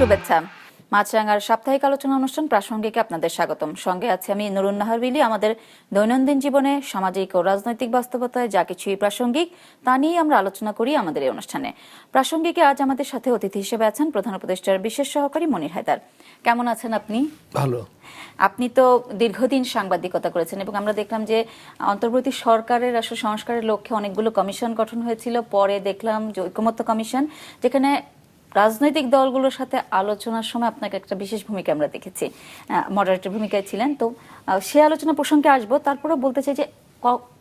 শুভেচ্ছা। মাছরাঙার সাপ্তাহিক আলোচনা অনুষ্ঠান প্রাসঙ্গিকে আপনাদের স্বাগতম। সঙ্গে আছে আমি নুরুন নাহার বিলি। আমাদের দৈনন্দিন জীবনে সামাজিক ও রাজনৈতিক বাস্তবতায় যা কিছুই প্রাসঙ্গিক তা নিয়ে আমরা আলোচনা করি আমাদের এই অনুষ্ঠানে। প্রাসঙ্গিকে আজ আমাদের সাথে অতিথি হিসেবে আছেন প্রধান উপদেষ্টার বিশেষ সহকারী মনির হায়দার। কেমন আছেন আপনি? ভালো। আপনি তো দীর্ঘদিন সাংবাদিকতা করেছেন এবং আমরা দেখলাম যে অন্তর্বর্তী সরকারের আসলে সংস্কারের লক্ষ্যে অনেকগুলো কমিশন গঠন হয়েছিল। পরে দেখলাম যে ঐকমত্য কমিশন, যেখানে রাজনৈতিক দলগুলোর সাথে আলোচনার সময় আপনাকে একটা বিশেষ ভূমিকা আমরা দেখেছি, মডারেটর ভূমিকায় ছিলেন। তো সে আলোচনা প্রসঙ্গে আসবো, তারপরে বলতে চাই যে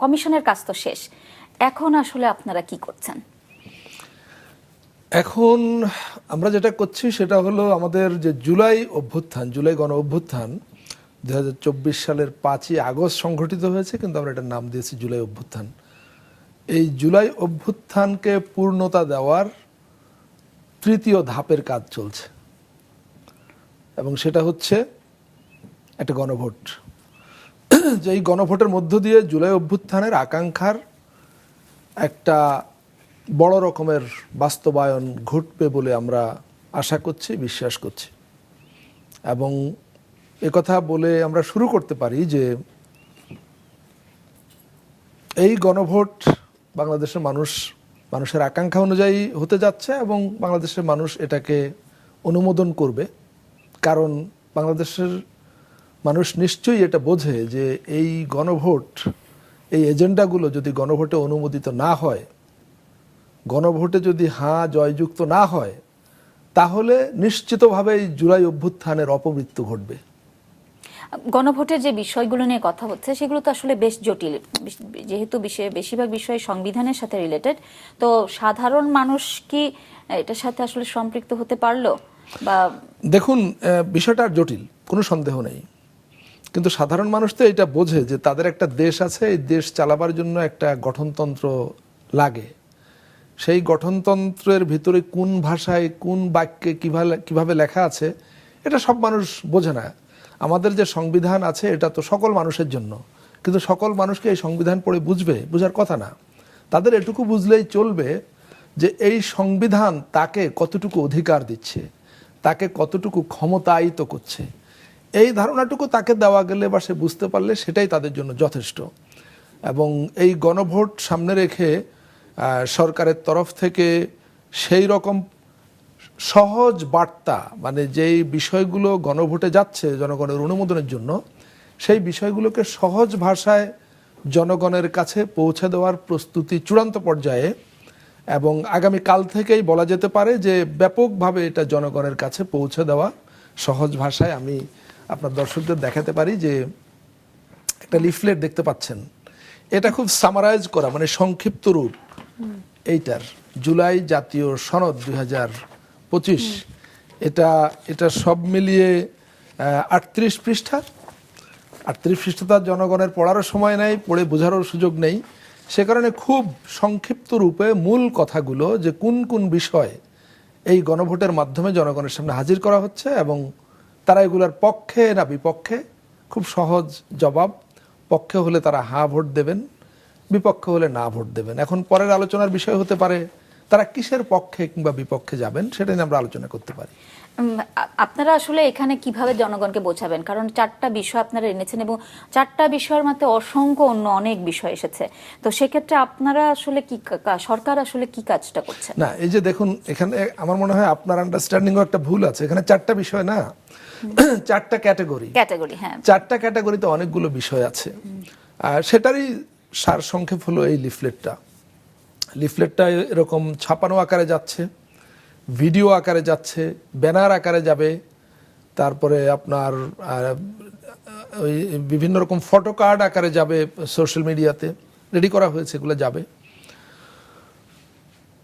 কমিশনের কাজ তো শেষ, এখন আসলে আপনারা কি করছেন? এখন আমরা যেটা করছি সেটা হলো আমাদের যে জুলাই গণ অভ্যুত্থান 2024 সালের 5ই আগস্ট সংঘটিত হয়েছে, কিন্তু আমরা এটার নাম দিয়েছি জুলাই অভ্যুত্থান। এই জুলাই অভ্যুত্থানকে পূর্ণতা দেওয়ার তৃতীয় ধাপের কাজ চলছে এবং সেটা হচ্ছে একটা গণভোট। যে এই গণভোটের মধ্য দিয়ে জুলাই অভ্যুত্থানের আকাঙ্ক্ষার একটা বড় রকমের বাস্তবায়ন ঘটবে বলে আমরা আশা করছি, বিশ্বাস করছি। এবং একথা বলে আমরা শুরু করতে পারি যে এই গণভোট বাংলাদেশের মানুষের আকাঙ্ক্ষা অনুযায়ী হতে যাচ্ছে এবং বাংলাদেশের মানুষ এটাকে অনুমোদন করবে। কারণ বাংলাদেশের মানুষ নিশ্চয়ই এটা বোঝে যে এই গণভোট, এই এজেন্ডাগুলো যদি গণভোটে অনুমোদিত না হয়, গণভোটে যদি হাঁ জয়যুক্ত না হয়, তাহলে নিশ্চিতভাবে এই জুলাই অভ্যুত্থানের অপমৃত্যু ঘটবে। গণভোটের যে বিষয়গুলো নিয়ে কথা হচ্ছে সেগুলো তো আসলে বেশ জটিল, যেহেতু বেশিরভাগ বিষয় সংবিধানের সাথে রিলেটেড। তো সাধারণ মানুষ কি এটার সাথে আসলে সম্পৃক্ত হতে পারলো? বা দেখুন, বিষয়টা জটিল, কোনো সন্দেহ নেই, কিন্তু সাধারণ মানুষ তো এটা বোঝে যে তাদের একটা দেশ আছে, এই দেশ চালাবার জন্য একটা গঠনতন্ত্র লাগে। সেই গঠনতন্ত্রের ভিতরে কোন ভাষায় কোন বাক্যে কিভাবে লেখা আছে এটা সব মানুষ বোঝে না। আমাদের যে সংবিধান আছে এটা তো সকল মানুষের জন্য, কিন্তু সকল মানুষকে এই সংবিধান পড়ে বুঝার কথা না। তাদের এটুকু বুঝলেই চলবে যে এই সংবিধান তাকে কতটুকু অধিকার দিচ্ছে, তাকে কতটুকু ক্ষমতায়িত করছে। এই ধারণাটুকু তাকে দেওয়া গেলে বা সে বুঝতে পারলে সেটাই তাদের জন্য যথেষ্ট। এবং এই গণভোট সামনে রেখে সরকারের তরফ থেকে সেই রকম সহজ বার্তা, মানে যেই বিষয়গুলো গণভোটে যাচ্ছে জনগণের অনুমোদনের জন্য, সেই বিষয়গুলোকে সহজ ভাষায় জনগণের কাছে পৌঁছে দেওয়ার প্রস্তুতি চূড়ান্ত পর্যায়ে। এবং আগামী কাল থেকেই বলা যেতে পারে যে ব্যাপকভাবে এটা জনগণের কাছে পৌঁছে দেওয়া সহজ ভাষায়। আমি আপনার দর্শকদের দেখাতে পারি যে একটা লিফলেট দেখতে পাচ্ছেন, এটা খুব সামারাইজ করা, মানে সংক্ষিপ্ত রূপ এইটার জুলাই জাতীয় সনদ 2025। এটা সব মিলিয়ে 38 পৃষ্ঠা। 38 পৃষ্ঠা তার জনগণের পড়ারও সময় নেই, পড়ে বোঝারও সুযোগ নেই। সে কারণে খুব সংক্ষিপ্ত রূপে মূল কথাগুলো, যে কোন কোন বিষয় এই গণভোটের মাধ্যমে জনগণের সামনে হাজির করা হচ্ছে এবং তারা এগুলোর পক্ষে না বিপক্ষে, খুব সহজ জবাব। পক্ষে হলে তারা হ্যাঁ ভোট দেবেন, বিপক্ষে হলে না ভোট দেবেন। এখন পরের আলোচনার বিষয় হতে পারে তারা কিসের পক্ষে কিংবা বিপক্ষে যাবেন, সেটা নিয়ে আমরা আলোচনা করতে পারি। আপনারা আসলে এখানে কিভাবে জনগণকে বোঝাবেন? কারণ 4টা বিষয় আপনারা এনেছেন এবং 4টা বিষয়ের মধ্যে অসংখ্য অন্য অনেক বিষয় এসেছে। তো সেক্ষেত্রে আপনারা আসলে কি, সরকার আসলে কি কাজটা করছে? না, এই যে দেখুন, এখানে আমার মনে হয় আপনার আন্ডারস্ট্যান্ডিংও একটা ভুল আছে। এখানে 4টা বিষয় না, 4টা ক্যাটাগরি। হ্যাঁ, 4টা ক্যাটাগরিতে অনেকগুলো বিষয় আছে। সেটারই সার সংক্ষেপ হলো এই লিফলেটটা এরকম ছাপানো আকারে যাচ্ছে, ভিডিও আকারে যাচ্ছে, ব্যানার আকারে যাবে, তারপরে আপনার ওই বিভিন্ন রকম ফটো কার্ড আকারে যাবে, সোশ্যাল মিডিয়াতে রেডি করা হয়েছে, এগুলো যাবে।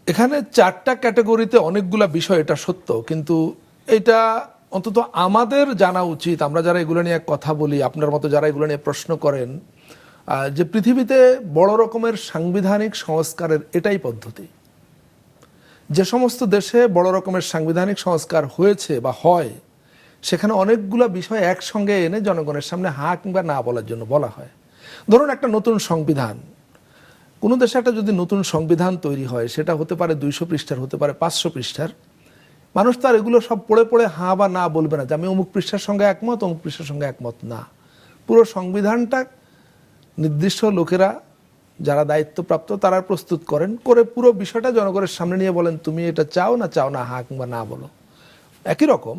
এখানে 4টা ক্যাটাগরিতে অনেকগুলা বিষয়, এটা সত্য, কিন্তু এটা অন্তত আমাদের জানা উচিত, আমরা যারা এগুলো নিয়ে কথা বলি, আপনার মতো যারা এগুলো নিয়ে প্রশ্ন করেন, যে পৃথিবীতে বড় রকমের সাংবিধানিক সংস্কারের এটাই পদ্ধতি। যে সমস্ত দেশে বড় রকমের সাংবিধানিক সংস্কার হয়েছে বা হয়, সেখানে অনেকগুলো বিষয় একসঙ্গে এনে জনগণের সামনে হ্যাঁ কিংবা না বলার জন্য বলা হয়। ধরুন একটা নতুন সংবিধান, কোনো দেশে একটা যদি নতুন সংবিধান তৈরি হয়, সেটা হতে পারে 200 পৃষ্ঠার, হতে পারে 500 পৃষ্ঠার। মানুষ তার এগুলো সব পড়ে পড়ে হ্যাঁ বা না বলবে না যে আমি অমুক পৃষ্ঠার সঙ্গে একমত, অমুক পৃষ্ঠার সঙ্গে একমত না। পুরো সংবিধানটা নির্দিষ্ট লোকেরা যারা দায়িত্বপ্রাপ্ত তারা প্রস্তুত করেন, করে পুরো বিষয়টা জনগণের সামনে নিয়ে বলেন তুমি এটা চাও না হ্যাঁ কিংবা না বলো। একই রকম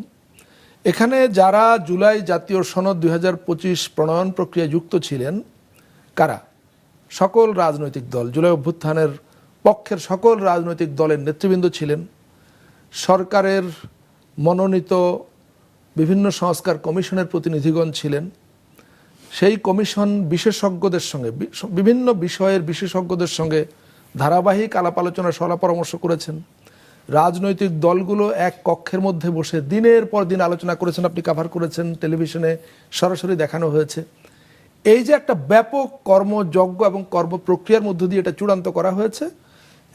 এখানে যারা জুলাই জাতীয় সনদ 2025 প্রণয়ন প্রক্রিয়ায় যুক্ত ছিলেন, কারা? সকল রাজনৈতিক দল, জুলাই অভ্যুত্থানের পক্ষের সকল রাজনৈতিক দলের নেতৃবৃন্দ ছিলেন, সরকারের মনোনীত বিভিন্ন সংস্কার কমিশনের প্রতিনিধিগণ ছিলেন। সেই কমিশন বিশেষজ্ঞদের সঙ্গে, বিভিন্ন বিষয়ের বিশেষজ্ঞদের সঙ্গে ধারাবাহিক আলাপ আলোচনা সলা পরামর্শ করেছেন। রাজনৈতিক দলগুলো এক কক্ষের মধ্যে বসে দিনের পর দিন আলোচনা করেছেন, আপনি কাভার করেছেন, টেলিভিশনে সরাসরি দেখানো হয়েছে। এই যে একটা ব্যাপক কর্মযজ্ঞ এবং কর্ম প্রক্রিয়ার মধ্য দিয়ে এটা চূড়ান্ত করা হয়েছে,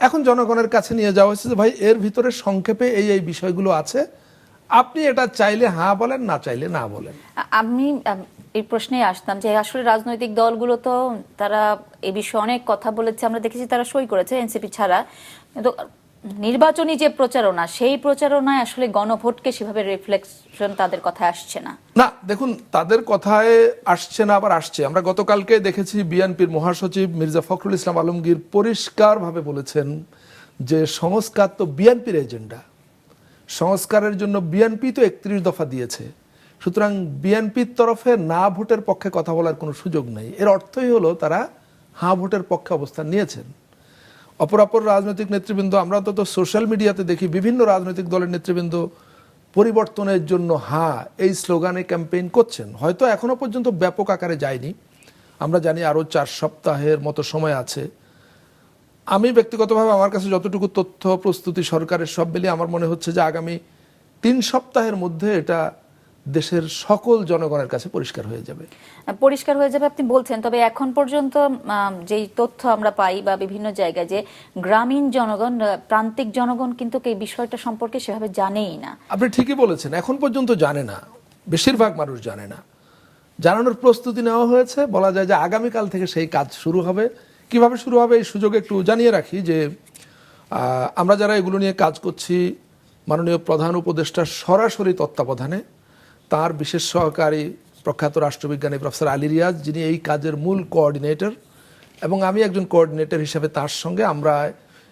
এখন জনগণের কাছে নিয়ে যাওয়া হয়েছে যে ভাই এর ভিতরে সংক্ষেপে এই বিষয়গুলো আছে, আপনি এটা চাইলে হ্যাঁ বলেন, না চাইলে না বলেন। আমি এই প্রশ্নে আসতাম যে আসলে রাজনৈতিক দলগুলো তো তারা এই বিষয়ে অনেক কথা বলেছে, আমরা দেখেছি তারা সই করেছে এনসিপি ছাড়া, কিন্তু নির্বাচনী যে প্রচারণা, সেই প্রচারণায় আসলে গণভোটকে সেভাবে রিফ্লেকশন তাদের কথায় আসছে না। না দেখুন, তাদের কথায় আসছে না, আবার আসছে। আমরা গতকালকে দেখেছি বিএনপির মহাসচিব মির্জা ফখরুল ইসলাম আলমগীর পরিষ্কারভাবে বলেছেন যে সংস্কার তো বিএনপির এজেন্ডা, সংস্কারের জন্য বিএনপি তো 31 দফা দিয়েছে, সুতরাং বিএনপির তরফে না ভোটের পক্ষে কথা বলার কোনো সুযোগ নেই। এর অর্থই হলো তারা হ্যাঁ ভোটের পক্ষে অবস্থান নিয়েছেন। অপরাপর রাজনৈতিক নেতৃবৃন্দ, আমরা অন্তত সোশ্যাল মিডিয়াতে দেখি বিভিন্ন রাজনৈতিক দলের নেতৃবৃন্দ পরিবর্তনের জন্য হ্যাঁ এই স্লোগানে ক্যাম্পেইন করছেন। হয়তো এখনো পর্যন্ত ব্যাপক আকারে যায়নি, আমরা জানি আরও 4 সপ্তাহের মতো সময় আছে। আমি ব্যক্তিগতভাবে আমার কাছে যতটুকু তথ্য প্রস্তুতি সরকারের সব মিলিয়ে আমার মনে হচ্ছে যে আগামী 3 সপ্তাহের মধ্যে এটা দেশের সকল জনগণের কাছে পরিষ্কার হয়ে যাবে। পরিষ্কার হয়ে যাবে আপনি বলছেন, তবে এখন পর্যন্ত যেই তথ্য আমরা পাই বা বিভিন্ন জায়গায়, যে গ্রামীণ জনগণ, প্রান্তিক জনগণ কিন্তু এই বিষয়টা সম্পর্কে সেভাবে জানেই না। আপনি ঠিকই বলেছেন, এখন পর্যন্ত জানে না, বেশিরভাগ মানুষ জানে না। জানানোর প্রস্তুতি নেওয়া হয়েছে, বলা যায় যে আগামীকাল থেকে সেই কাজ শুরু হবে। কিভাবে শুরু হবে এই সুযোগে একটু জানিয়ে রাখি যে আমরা যারা এগুলো নিয়ে কাজ করছি, মাননীয় প্রধান উপদেষ্টার সরাসরি তত্ত্বাবধানে তার বিশেষ সহকারী প্রখ্যাত রাষ্ট্রবিজ্ঞানী প্রফেসর আলী রিয়াজ, যিনি এই কাজের মূল কোঅর্ডিনেটর, এবং আমি একজন কোঅর্ডিনেটর হিসেবে তার সঙ্গে আমরা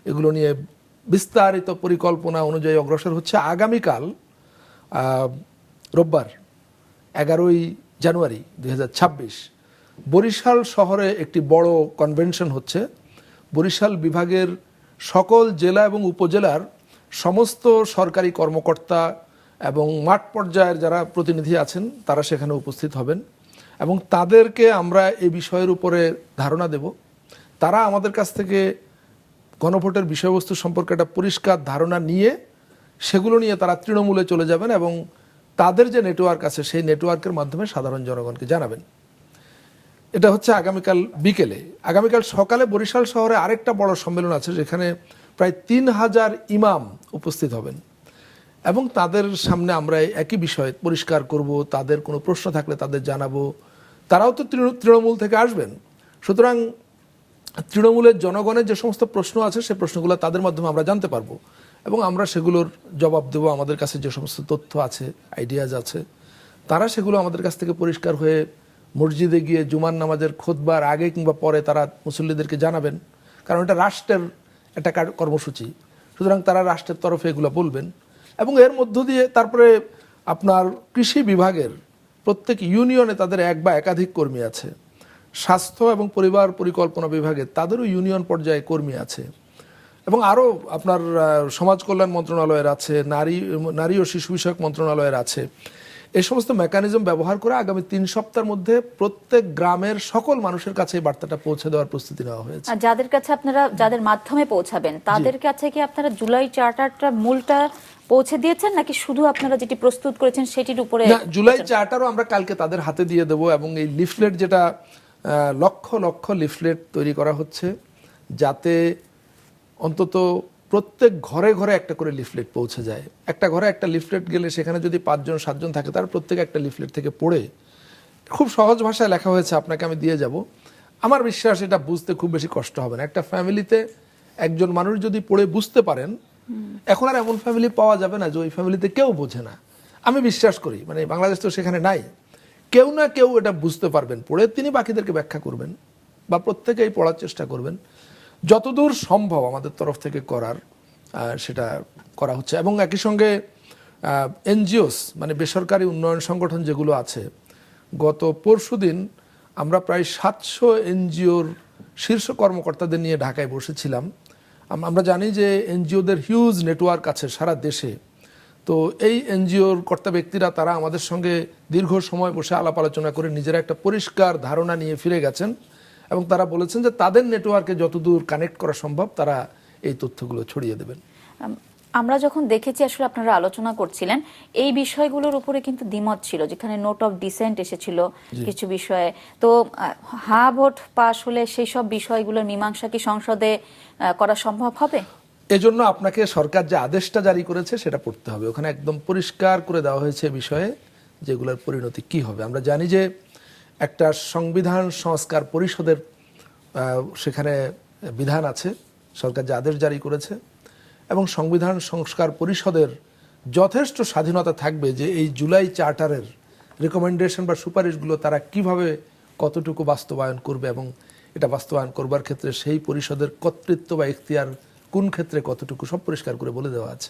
এগুলো নিয়ে বিস্তারিত পরিকল্পনা অনুযায়ী অগ্রসর হচ্ছে। আগামীকাল রোববার 11ই জানুয়ারি 2026 বরিশাল শহরে একটি বড় কনভেনশন হচ্ছে। বরিশাল বিভাগের সকল জেলা এবং উপজেলার সমস্ত সরকারি কর্মকর্তা এবং মাঠ পর্যায়ের যারা প্রতিনিধি আছেন তারা সেখানে উপস্থিত হবেন, এবং তাদেরকে আমরা এই বিষয়ের উপরে ধারণা দেব। তারা আমাদের কাছ থেকে গণভোটের বিষয়বস্তু সম্পর্কে একটা পরিষ্কার ধারণা নিয়ে সেগুলো নিয়ে তারা তৃণমূলে চলে যাবেন এবং তাদের যে নেটওয়ার্ক আছে সেই নেটওয়ার্কের মাধ্যমে সাধারণ জনগণকে জানাবেন। এটা হচ্ছে আগামীকাল বিকেলে। আগামীকাল সকালে বরিশাল শহরে আরেকটা বড় সম্মেলন আছে, যেখানে প্রায় 3000 ইমাম উপস্থিত হবেন, এবং তাদের সামনে আমরা একই বিষয় পরিষ্কার করব, তাদের কোনো প্রশ্ন থাকলে তাদের জানাবো। তারাও তো তৃণমূল থেকে আসবেন, সুতরাং তৃণমূলের জনগণের যে সমস্ত প্রশ্ন আছে সে প্রশ্নগুলো তাদের মাধ্যমে আমরা জানতে পারবো, এবং আমরা সেগুলোর জবাব দেবো। আমাদের কাছে যে সমস্ত তথ্য আছে, আইডিয়াজ আছে, তারা সেগুলো আমাদের কাছ থেকে পরিষ্কার হয়ে মসজিদে গিয়ে জুমার নামাজের খুতবার আগে কিংবা পরে তারা মুসল্লিদেরকে জানাবেন, কারণ এটা রাষ্ট্রের একটা কর্মসূচি, সুতরাং তারা রাষ্ট্রের তরফে এগুলো বলবেন। এবং এর মধ্য দিয়ে তারপরে আপনার কৃষি বিভাগের প্রত্যেক ইউনিয়নে তাদের এক বা একাধিক কর্মী আছে, স্বাস্থ্য এবং পরিবার পরিকল্পনা বিভাগে তাদেরও ইউনিয়ন পর্যায়ে কর্মী আছে, এবং আরও আপনার সমাজ কল্যাণ মন্ত্রণালয়ের আছে, নারী ও শিশু বিষয়ক মন্ত্রণালয়ের আছে। এই সমস্ত মেকানিজম ব্যবহার করে আগামী 3 সপ্তাহের মধ্যে প্রত্যেক গ্রামের সকল মানুষের কাছে এই বার্তাটা পৌঁছে দেওয়ার প্রস্তুতি নেওয়া হয়েছে। আর যাদের কাছে আপনারা, যাদের মাধ্যমে পৌঁছাবেন, তাদের কাছে কি আপনারা জুলাই চার্টারটা মূলটা পৌঁছে দিয়েছেন, নাকি শুধু আপনারা যেটি প্রস্তুত করেছেন সেটির উপরে? না, জুলাই চার্টারও আমরা কালকে তাদের হাতে দিয়ে দেব, এবং এই লিফলেট, যেটা লক্ষ লক্ষ লিফলেট তৈরি করা হচ্ছে, যাতে অন্তত প্রত্যেক ঘরে ঘরে একটা করে লিফলেট পৌঁছে যায়। একটা ঘরে একটা লিফলেট গেলে সেখানে যদি 5জন 7জন থাকে, তার প্রত্যেকে একটা লিফলেট থেকে পড়ে, খুব সহজ ভাষায় লেখা হয়েছে, আপনাকে আমি দিয়ে যাব। আমার বিশ্বাস এটা বুঝতে খুব বেশি কষ্ট হবে না। একটা ফ্যামিলিতে একজন মানুষ যদি পড়ে বুঝতে পারেন, এখন আর এমন ফ্যামিলি পাওয়া যাবে না যে ওই ফ্যামিলিতে কেউ বোঝে না। আমি বিশ্বাস করি, মানে বাংলাদেশ তো সেখানে নাই, কেউ না কেউ এটা বুঝতে পারবেন, পড়ে তিনি বাকিদেরকে ব্যাখ্যা করবেন বা প্রত্যেকেই পড়ার চেষ্টা করবেন। যতদূর সম্ভব আমাদের তরফ থেকে করার সেটা করা হচ্ছে। এবং একই সঙ্গে এনজিওস মানে বেসরকারি উন্নয়ন সংগঠন যেগুলো আছে, গত পরশুদিন আমরা প্রায় 700 এনজিওর শীর্ষ কর্মকর্তাদের নিয়ে ঢাকায় বসেছিলাম। আমরা জানি যে এনজিওদের হিউজ নেটওয়ার্ক আছে সারা দেশে। তো এই এনজিওর কর্তা ব্যক্তিরা তারা আমাদের সঙ্গে দীর্ঘ সময় বসে আলাপ আলোচনা করে নিজেরা একটা পরিষ্কার ধারণা নিয়ে ফিরে গেছেন এবং তারা বলেছেন যে তাদের নেটওয়ার্কে যতদূর কানেক্ট করা সম্ভব তারা এই তথ্যগুলো ছড়িয়ে দেবেন। আমরা যখন দেখেছি আসলে আপনারা আলোচনা করছিলেন এই বিষয়গুলোর উপরে কিন্তু দ্বিমত ছিল, যেখানে নোট অফ ডিসেন্ট এসেছিল কিছু বিষয়ে। তো হা ভোট পাশ হলে সেই সব বিষয়গুলোর মীমাংসা কি সংসদে করা সম্ভব হবে? এজন্য আপনাকে সরকার যে আদেশটা জারি করেছে সেটা পড়তে হবে। ওখানে একদম পরিষ্কার করে দেওয়া হয়েছে বিষয়ে যেগুলোর পরিণতি কি হবে। আমরা জানি যে একটা সংবিধান সংস্কার পরিষদের সেখানে বিধান আছে, সরকার যে আদেশ জারি করেছে, এবং সংবিধান সংস্কার পরিষদের যথেষ্ট স্বাধীনতা থাকবে যে এই জুলাই চার্টারের রেকমেন্ডেশন বা সুপারিশগুলো তারা কিভাবে কতটুকু বাস্তবায়ন করবে এবং এটা বাস্তবায়ন করবার ক্ষেত্রে সেই পরিষদের কর্তৃত্ব বা এখতিয়ার কোন ক্ষেত্রে কতটুকু সব পরিষ্কার করে বলে দেওয়া আছে।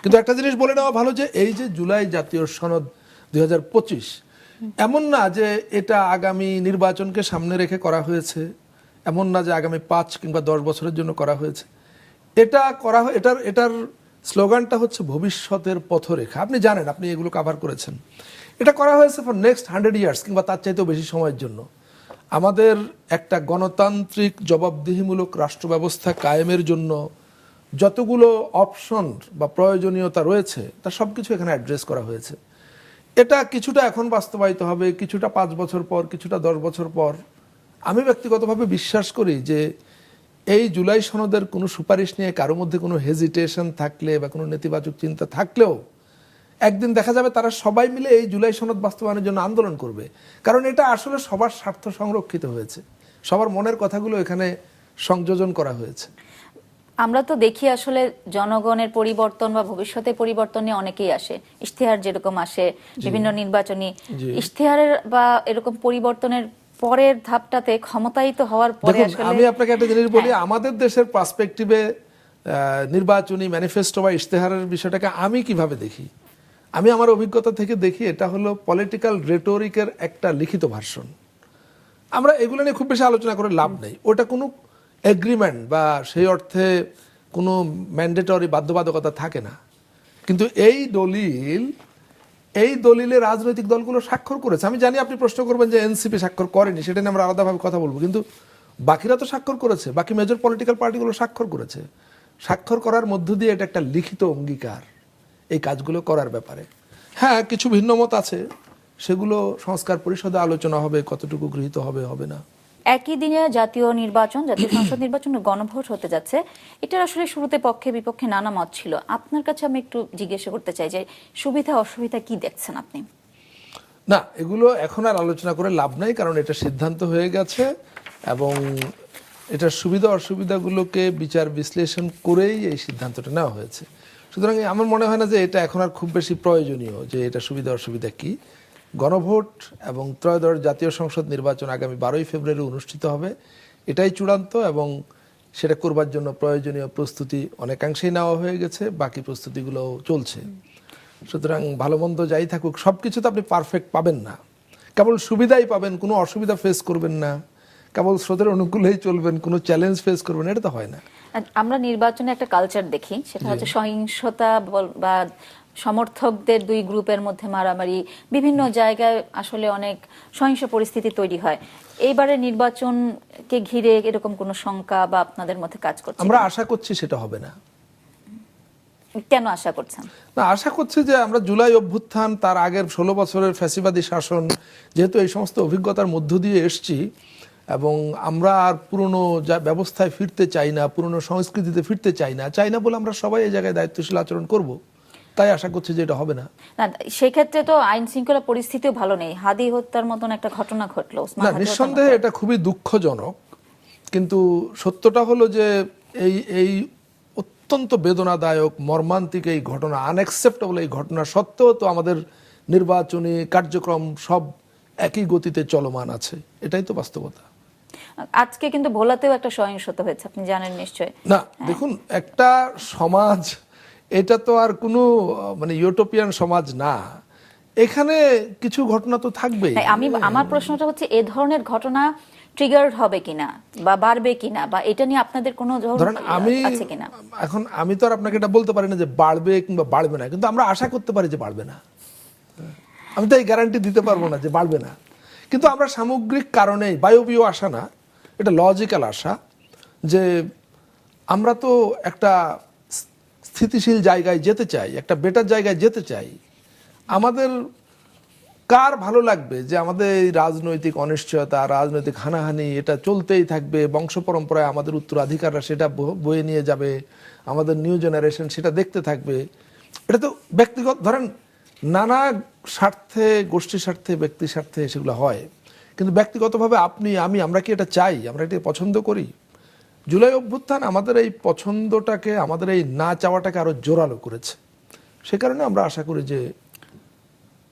কিন্তু একটা জিনিস বলে নেওয়া ভালো যে এই যে জুলাই জাতীয় সনদ 2025 এমন না যে এটা আগামী নির্বাচনকে সামনে রেখে করা হয়েছে, এমন না যে আগামী 5 কিংবা 10 বছরের জন্য করা হয়েছে। এটার স্লোগানটা হচ্ছে ভবিষ্যতের পথরেখা। আপনি জানেন, আপনি এগুলো কভার করেছেন। এটা করা হয়েছে ফর নেক্সট 100 ইয়ার্স কিংবা তার চাইতেও বেশি সময়ের জন্য। আমাদের একটা গণতান্ত্রিক জবাবদিহিমূলক রাষ্ট্র ব্যবস্থা কায়েমের জন্য যতগুলো অপশন বা প্রয়োজনীয়তা রয়েছে তার সবকিছু এখানে অ্যাড্রেস করা হয়েছে। এটা কিছুটা এখন বাস্তবায়িত হবে, কিছুটা 5 বছর পর, কিছুটা 10 বছর পর। আমি ব্যক্তিগতভাবে বিশ্বাস করি যে এই জুলাই সনদের কোনো সুপারিশ নিয়ে কারোর মধ্যে কোনো হেজিটেশন থাকলে বা কোনো নেতিবাচক চিন্তা থাকলেও একদিন দেখা যাবে তারা সবাই মিলে এই জুলাই সনদ বাস্তবায়নের জন্য আন্দোলন করবে। কারণ এটা আসলে সবার স্বার্থ সংরক্ষিত হয়েছে, সবার মনের কথাগুলো এখানে সংযোজন করা হয়েছে। আমরা তো দেখি আসলে জনগণের পরিবর্তন বা ভবিষ্যতের পরিবর্তন নিয়ে অনেকেই আসে, ইশতেহার যেরকম আসে বিভিন্ন নির্বাচনী ইশতেহারের বা এরকম পরিবর্তনের পরের ধাপটাতে ক্ষমতায়িত হওয়ার পরে আসলে আমি আপনাকে একটা জিনিস বলি, আমাদের দেশের পার্সপেক্টিভে নির্বাচনী ম্যানিফেস্টো বা ইশতেহারের বিষয়টাকে আমি কিভাবে দেখি, আমি আমার অভিজ্ঞতা থেকে দেখি এটা হলো পলিটিক্যাল রেটোরিকের একটা লিখিত ভার্সন। আমরা এগুলো নিয়ে খুব বেশি আলোচনা করে লাভ নেই। ওটা কোনো এগ্রিমেন্ট বা সেই অর্থে কোনো ম্যান্ডেটরি বাধ্যবাধকতা থাকে না। কিন্তু এই দলিলে রাজনৈতিক দলগুলো স্বাক্ষর করেছে। আমি জানি আপনি প্রশ্ন করবেন যে এনসিপি স্বাক্ষর করেনি, সেটা নিয়ে আমরা আলাদাভাবে কথা বলবো, কিন্তু বাকিরা তো স্বাক্ষর করেছে, বাকি মেজর পলিটিক্যাল পার্টিগুলো স্বাক্ষর করেছে। স্বাক্ষর করার মধ্য দিয়ে এটা একটা লিখিত অঙ্গীকার এই কাজগুলো করার ব্যাপারে। হ্যাঁ, কিছু ভিন্নমত আছে, সেগুলো সংস্কার পরিষদে আলোচনা হবে, কতটুকু গৃহীত হবে হবে না। একই দিনে জাতীয় সংসদ নির্বাচন গণভোট হতে যাচ্ছে। এটার আসলে শুরুতে পক্ষে বিপক্ষে নানা মত ছিল। আপনার কাছে আমি একটু জিজ্ঞাসা করতে চাই যে সুবিধা অসুবিধা কি দেখছেন আপনি? না, এগুলো এখন আর আলোচনা করে লাভ নাই, কারণ এটা সিদ্ধান্ত হয়ে গেছে এবং এটার সুবিধা অসুবিধাগুলোকে বিচার বিশ্লেষণ করেই এই সিদ্ধান্তটা নেওয়া হয়েছে। সুতরাং আমার মনে হয় না যে এটা এখন আর খুব বেশি প্রয়োজনীয় যে এটা সুবিধা অসুবিধা কি। গণভোট এবং ত্রয়োদশ জাতীয় সংসদ নির্বাচন আগামী 12ই ফেব্রুয়ারি অনুষ্ঠিত হবে, এটাই চূড়ান্ত এবং সেটা করবার জন্য প্রয়োজনীয় প্রস্তুতি অনেকাংশেই নেওয়া হয়ে গেছে, বাকি প্রস্তুতিগুলো চলছে। সুতরাং ভালো মন্দ যাই থাকুক, সব কিছু তো আপনি পারফেক্ট পাবেন না, কেবল সুবিধাই পাবেন, কোনো অসুবিধা ফেস করবেন না, কেবল স্রোতের অনুকূলেই চলবেন, কোনো চ্যালেঞ্জ ফেস করবেন, এটা তো হয় না। আমরা নির্বাচনে একটা কালচার দেখি, সেটা হচ্ছে সহিংসতা বা সমর্থকদের দুই গ্রুপের মধ্যে মারামারি, বিভিন্ন জায়গায় আসলে অনেক সহিংস পরিস্থিতি তৈরি হয়। এইবারে নির্বাচনকে ঘিরে এরকম কোনো শঙ্কা বা আপনাদের মধ্যে কাজ করছে? আমরা আশা করছি সেটা হবে না। কেন আশা করছেন? না, আশা করছি যে আমরা জুলাই অভ্যুত্থান, তার আগের 16 বছরের ফ্যাসিবাদী শাসন, যেহেতু এই সমস্ত অভিজ্ঞতার মধ্য দিয়ে এসছি এবং আমরা আর পুরনো যা ব্যবস্থায় ফিরতে চাই না, পুরনো সংস্কৃতিতে ফিরতে চাই না বলে আমরা সবাই এই জায়গায় দায়িত্বশীল আচরণ করব। তাই আশা করছি যে এটা হবে না। না, সেক্ষেত্রে তো আইন শৃঙ্খলা পরিস্থিতিও ভালো নেই। হাদি হত্যার মতন একটা ঘটনা ঘটলো। না, নিঃসন্দেহে এটা খুবই দুঃখজনক, কিন্তু সত্যটা হলো যে এই অত্যন্ত বেদনাদায়ক মর্মান্তিক এই ঘটনা, আনএক্সেপ্টেবল এই ঘটনা সত্ত্বেও তো আমাদের নির্বাচনী কার্যক্রম সব একই গতিতে চলমান আছে, এটাই তো বাস্তবতা। আজকে কিন্তু ভোলাতেও একটা সহিংসতা হয়েছে, আপনি জানেন নিশ্চয়ই। না দেখুন, একটা সমাজ, এটা তো আর কোনো মানে ইউটোপিয়ান সমাজ না, এখানে কিছু ঘটনা তো থাকবেই। আমার প্রশ্নটা হচ্ছে এ ধরনের ঘটনা ট্রিগার্ড হবে কিনা বা বাড়বে কিনা, বা এটা নিয়ে আপনাদের কোনো ধরেন আমি আছে কিনা? এখন আমি তো আর আপনাকে এটা বলতে পারি না যে বাড়বে কিংবা বাড়বে না, কিন্তু আমরা আশা করতে পারি যে বাড়বে না। আমি তো এই গ্যারান্টি দিতে পারবো না যে বাড়বে না, কিন্তু আমরা সামগ্রিক কারণেই, বায়বীয় আশা না, এটা লজিক্যাল আশা, যে আমরা তো একটা স্থিতিশীল জায়গায় যেতে চাই, একটা বেটার জায়গায় যেতে চাই। আমাদের কার ভালো লাগবে যে আমাদের এই রাজনৈতিক অনিশ্চয়তা, রাজনৈতিক হানাহানি এটা চলতেই থাকবে, বংশ পরম্পরায় আমাদের উত্তরাধিকাররা সেটা বয়ে নিয়ে যাবে, আমাদের নিউ জেনারেশন সেটা দেখতে থাকবে। এটা তো ব্যক্তিগত, ধরেন নানা স্বার্থে, গোষ্ঠী স্বার্থে, ব্যক্তি স্বার্থে সেগুলো হয়, কিন্তু ব্যক্তিগতভাবে আপনি আমি আমরা কি এটা চাই? আমরা এটা পছন্দ করি? জুলাই অভ্যুত্থান আমাদের এই পছন্দটাকে, আমাদের এই না চাওয়াটাকে আরো জোরালো করেছে। সে কারণে আমরা আশা করি যে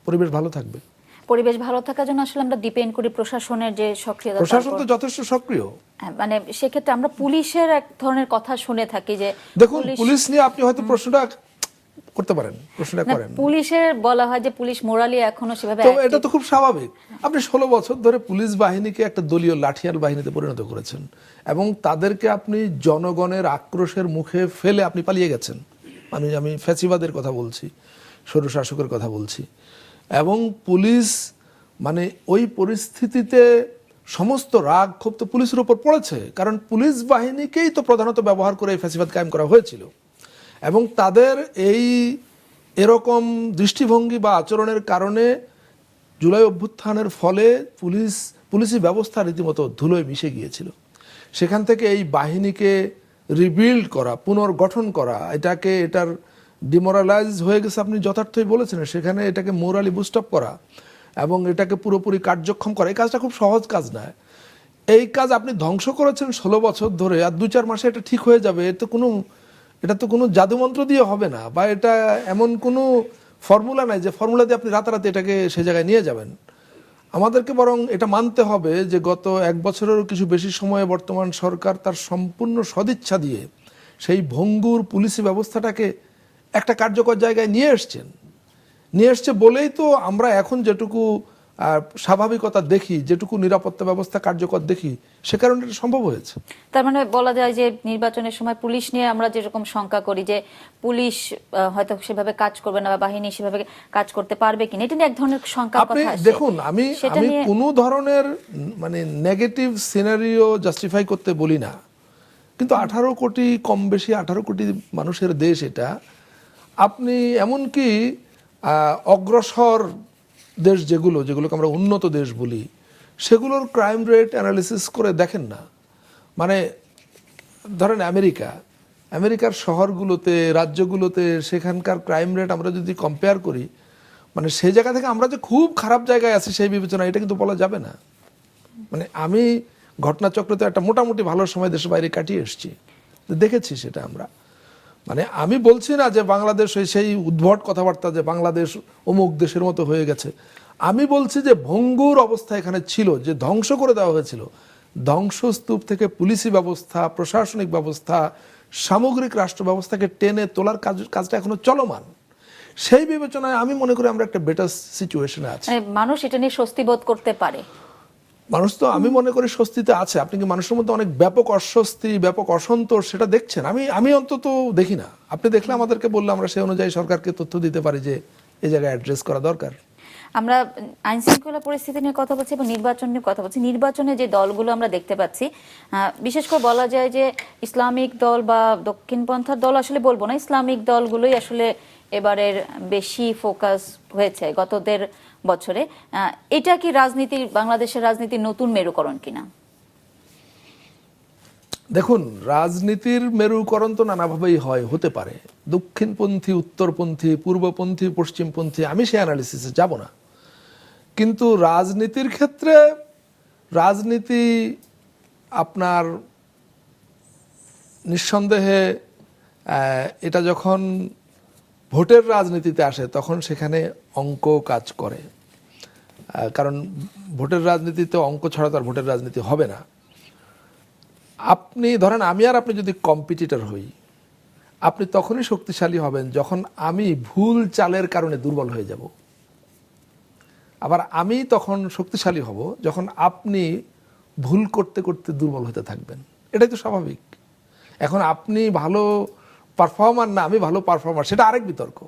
পরিবেশ ভালো থাকবে। পরিবেশ ভালো থাকার জন্য আসলে আমরা ডিপেন্ড করি প্রশাসনের যে সক্রিয়তা। প্রশাসন তো যথেষ্ট সক্রিয়। মানে সেক্ষেত্রে আমরা পুলিশের এক ধরনের কথা শুনে থাকি যে, দেখুন পুলিশ নিয়ে আপনি হয়তো প্রশ্নটা করতে পারেন, প্রশ্নটা করেন। পুলিশের বলা হয় যে পুলিশ মোরালি এখনো সেভাবে, তো এটা তো খুব স্বাভাবিক। আপনি 16 বছর ধরে পুলিশ বাহিনীকে একটা দলীয় লাঠিয়াল বাহিনীতে পরিণত করেছেন, এবং তাদেরকে আপনি জনগণের আক্রোশের মুখে ফেলে আপনি পালিয়ে গেছেন। আমি ফ্যাসিবাদের কথা বলছি, স্বৈরশাসকের কথা বলছি। এবং পুলিশ মানে ওই পরিস্থিতিতে সমস্ত রাগ ক্ষোভ তো পুলিশের উপর পড়েছে, কারণ পুলিশ বাহিনীকেই তো প্রধানত ব্যবহার করে এই ফ্যাসিবাদ কায়েম করা হয়েছিল। এবং তাদের এই এরকম দৃষ্টিভঙ্গি বা আচরণের কারণে জুলাই অভ্যুত্থানের ফলে পুলিশি ব্যবস্থা রীতিমতো ধুলোয় মিশে গিয়েছিল। সেখান থেকে এই বাহিনীকে রিবিল্ড করা, পুনর্গঠন করা, এটার ডিমোরালাইজ হয়ে গেছে, আপনি যথার্থই বলেছেন, সেখানে এটাকে মোরালি বুস্ট আপ করা এবং এটাকে পুরোপুরি কার্যক্ষম করা, এই কাজটা খুব সহজ কাজ নয়। এই কাজ আপনি ধ্বংস করেছেন 16 বছর ধরে, আর 2-4 মাসে এটা ঠিক হয়ে যাবে, এটা তো কোনো জাদুমন্ত্র দিয়ে হবে না, বা এটা এমন কোনো ফর্মুলা নাই যে ফর্মুলা দিয়ে আপনি রাতারাতি এটাকে সে জায়গায় নিয়ে যাবেন। আমাদেরকে বরং এটা মানতে হবে যে গত 1 বছরেরও কিছু বেশি সময়ে বর্তমান সরকার তার সম্পূর্ণ সদিচ্ছা দিয়ে সেই ভঙ্গুর পুলিশি ব্যবস্থাটাকে একটা কার্যকর জায়গায় নিয়ে এসছে বলেই তো আমরা এখন যেটুকু স্বাভাবিকতা দেখি, যেটুকু নিরাপত্তা ব্যবস্থা কার্যকর দেখি, সে কারণে এটা সম্ভব হয়েছে। তার মানে বলা যায় যে নির্বাচনের সময় পুলিশ নিয়ে আমরা যেরকম শঙ্কা করি যে পুলিশ হয়তো সেভাবে কাজ করবে না বা বাহিনী সেভাবে কাজ করতে পারবে কিনা, এটা নিয়ে এক ধরনের শঙ্কার কথা আসে। দেখুন আমি কোনো ধরনের মানে নেগেটিভ সিনারিও জাস্টিফাই করতে বলি না, কিন্তু 18 কোটি, কম বেশি 18 কোটি মানুষের দেশ এটা। আপনি এমনকি অগ্রসর দেশ যেগুলোকে আমরা উন্নত দেশ বলি, সেগুলোর ক্রাইম রেট অ্যানালিসিস করে দেখেন না। মানে ধরেন আমেরিকার শহরগুলোতে, রাজ্যগুলোতে সেখানকার ক্রাইম রেট আমরা যদি কম্পেয়ার করি, মানে সেই জায়গা থেকে আমরা যে খুব খারাপ জায়গায় আছি সেই বিবেচনা এটা কিন্তু বলা যাবে না। মানে আমি ঘটনাচক্রতে একটা মোটামুটি ভালো সময় দেশের বাইরে কাটিয়ে এসেছি, দেখেছি সেটা আমরা। মানে আমি বলছি না যে বাংলাদেশ সেই উদ্ভট কথাবার্তা যে বাংলাদেশ অমুক দেশের মতো হয়ে গেছে। আমি বলছি যে ভঙ্গুর অবস্থা এখানে ছিল, যে ধ্বংস করে দেওয়া হয়েছিল। ধ্বংসস্তূপ থেকে পুলিশি ব্যবস্থা, প্রশাসনিক ব্যবস্থা, সামগ্রিক রাষ্ট্র ব্যবস্থাকে টেনে তোলার কাজটা এখনো চলমান। সেই বিবেচনায় আমি মনে করি আমরা একটা বেটার সিচুয়েশনে আছি। মানুষ এটা নিয়ে স্বস্তি বোধ করতে পারে। মানুষ তো আমি মনে করি স্বস্তিতে আছে। আপনি কি মানুষের মধ্যে অনেক ব্যাপক অস্বস্তি, ব্যাপক অসন্তোষ সেটা দেখছেন? আমি অন্তত দেখি না। আপনি দেখলে আমাদেরকে বললে আমরা সেই অনুযায়ী সরকারকে তথ্য দিতে পারি যে এই জায়গায় অ্যাড্রেস করা দরকার। আমরা আইন শৃঙ্খলা পরিস্থিতি নিয়ে কথা বলছি এবং নির্বাচন নিয়ে কথা বলছি। নির্বাচনে যে দলগুলো আমরা দেখতে পাচ্ছি, বিশেষ করে বলা যায় যে ইসলামিক দল বা দক্ষিণপন্থার দল, আসলে বলবো না, ইসলামিক দলগুলোই আসলে এবারের বেশি ফোকাস হয়েছে গত 1.5 বছরে। এটা কি বাংলাদেশের রাজনীতির নতুন মেরুকরণ কিনা? দেখুন, রাজনীতির মেরুকরণ তো নানাভাবেই হতে পারে। দক্ষিণপন্থী, উত্তরপন্থী, পূর্বপন্থী, পশ্চিমপন্থী, আমি সে অ্যানালিসিসে যাব না। কিন্তু রাজনীতির ক্ষেত্রে আপনার নিঃসন্দেহে এটা যখন ভোটের রাজনীতিতে আসে তখন সেখানে অঙ্ক কাজ করে। কারণ ভোটের রাজনীতিতে অঙ্ক ছাড়া তো আর ভোটের রাজনীতি হবে না। আপনি ধরেন আমি আর আপনি যদি কম্পিটিটর হই, আপনি তখনই শক্তিশালী হবেন যখন আমি ভুল চালের কারণে দুর্বল হয়ে যাব। আবার আমি তখন শক্তিশালী হব যখন আপনি ভুল করতে করতে দুর্বল হতে থাকবেন। এটাই তো স্বাভাবিক। এখন আপনি ভালো পারফর্মার না আমি ভালো পারফর্মার, সেটা আরেক বিতর্ক।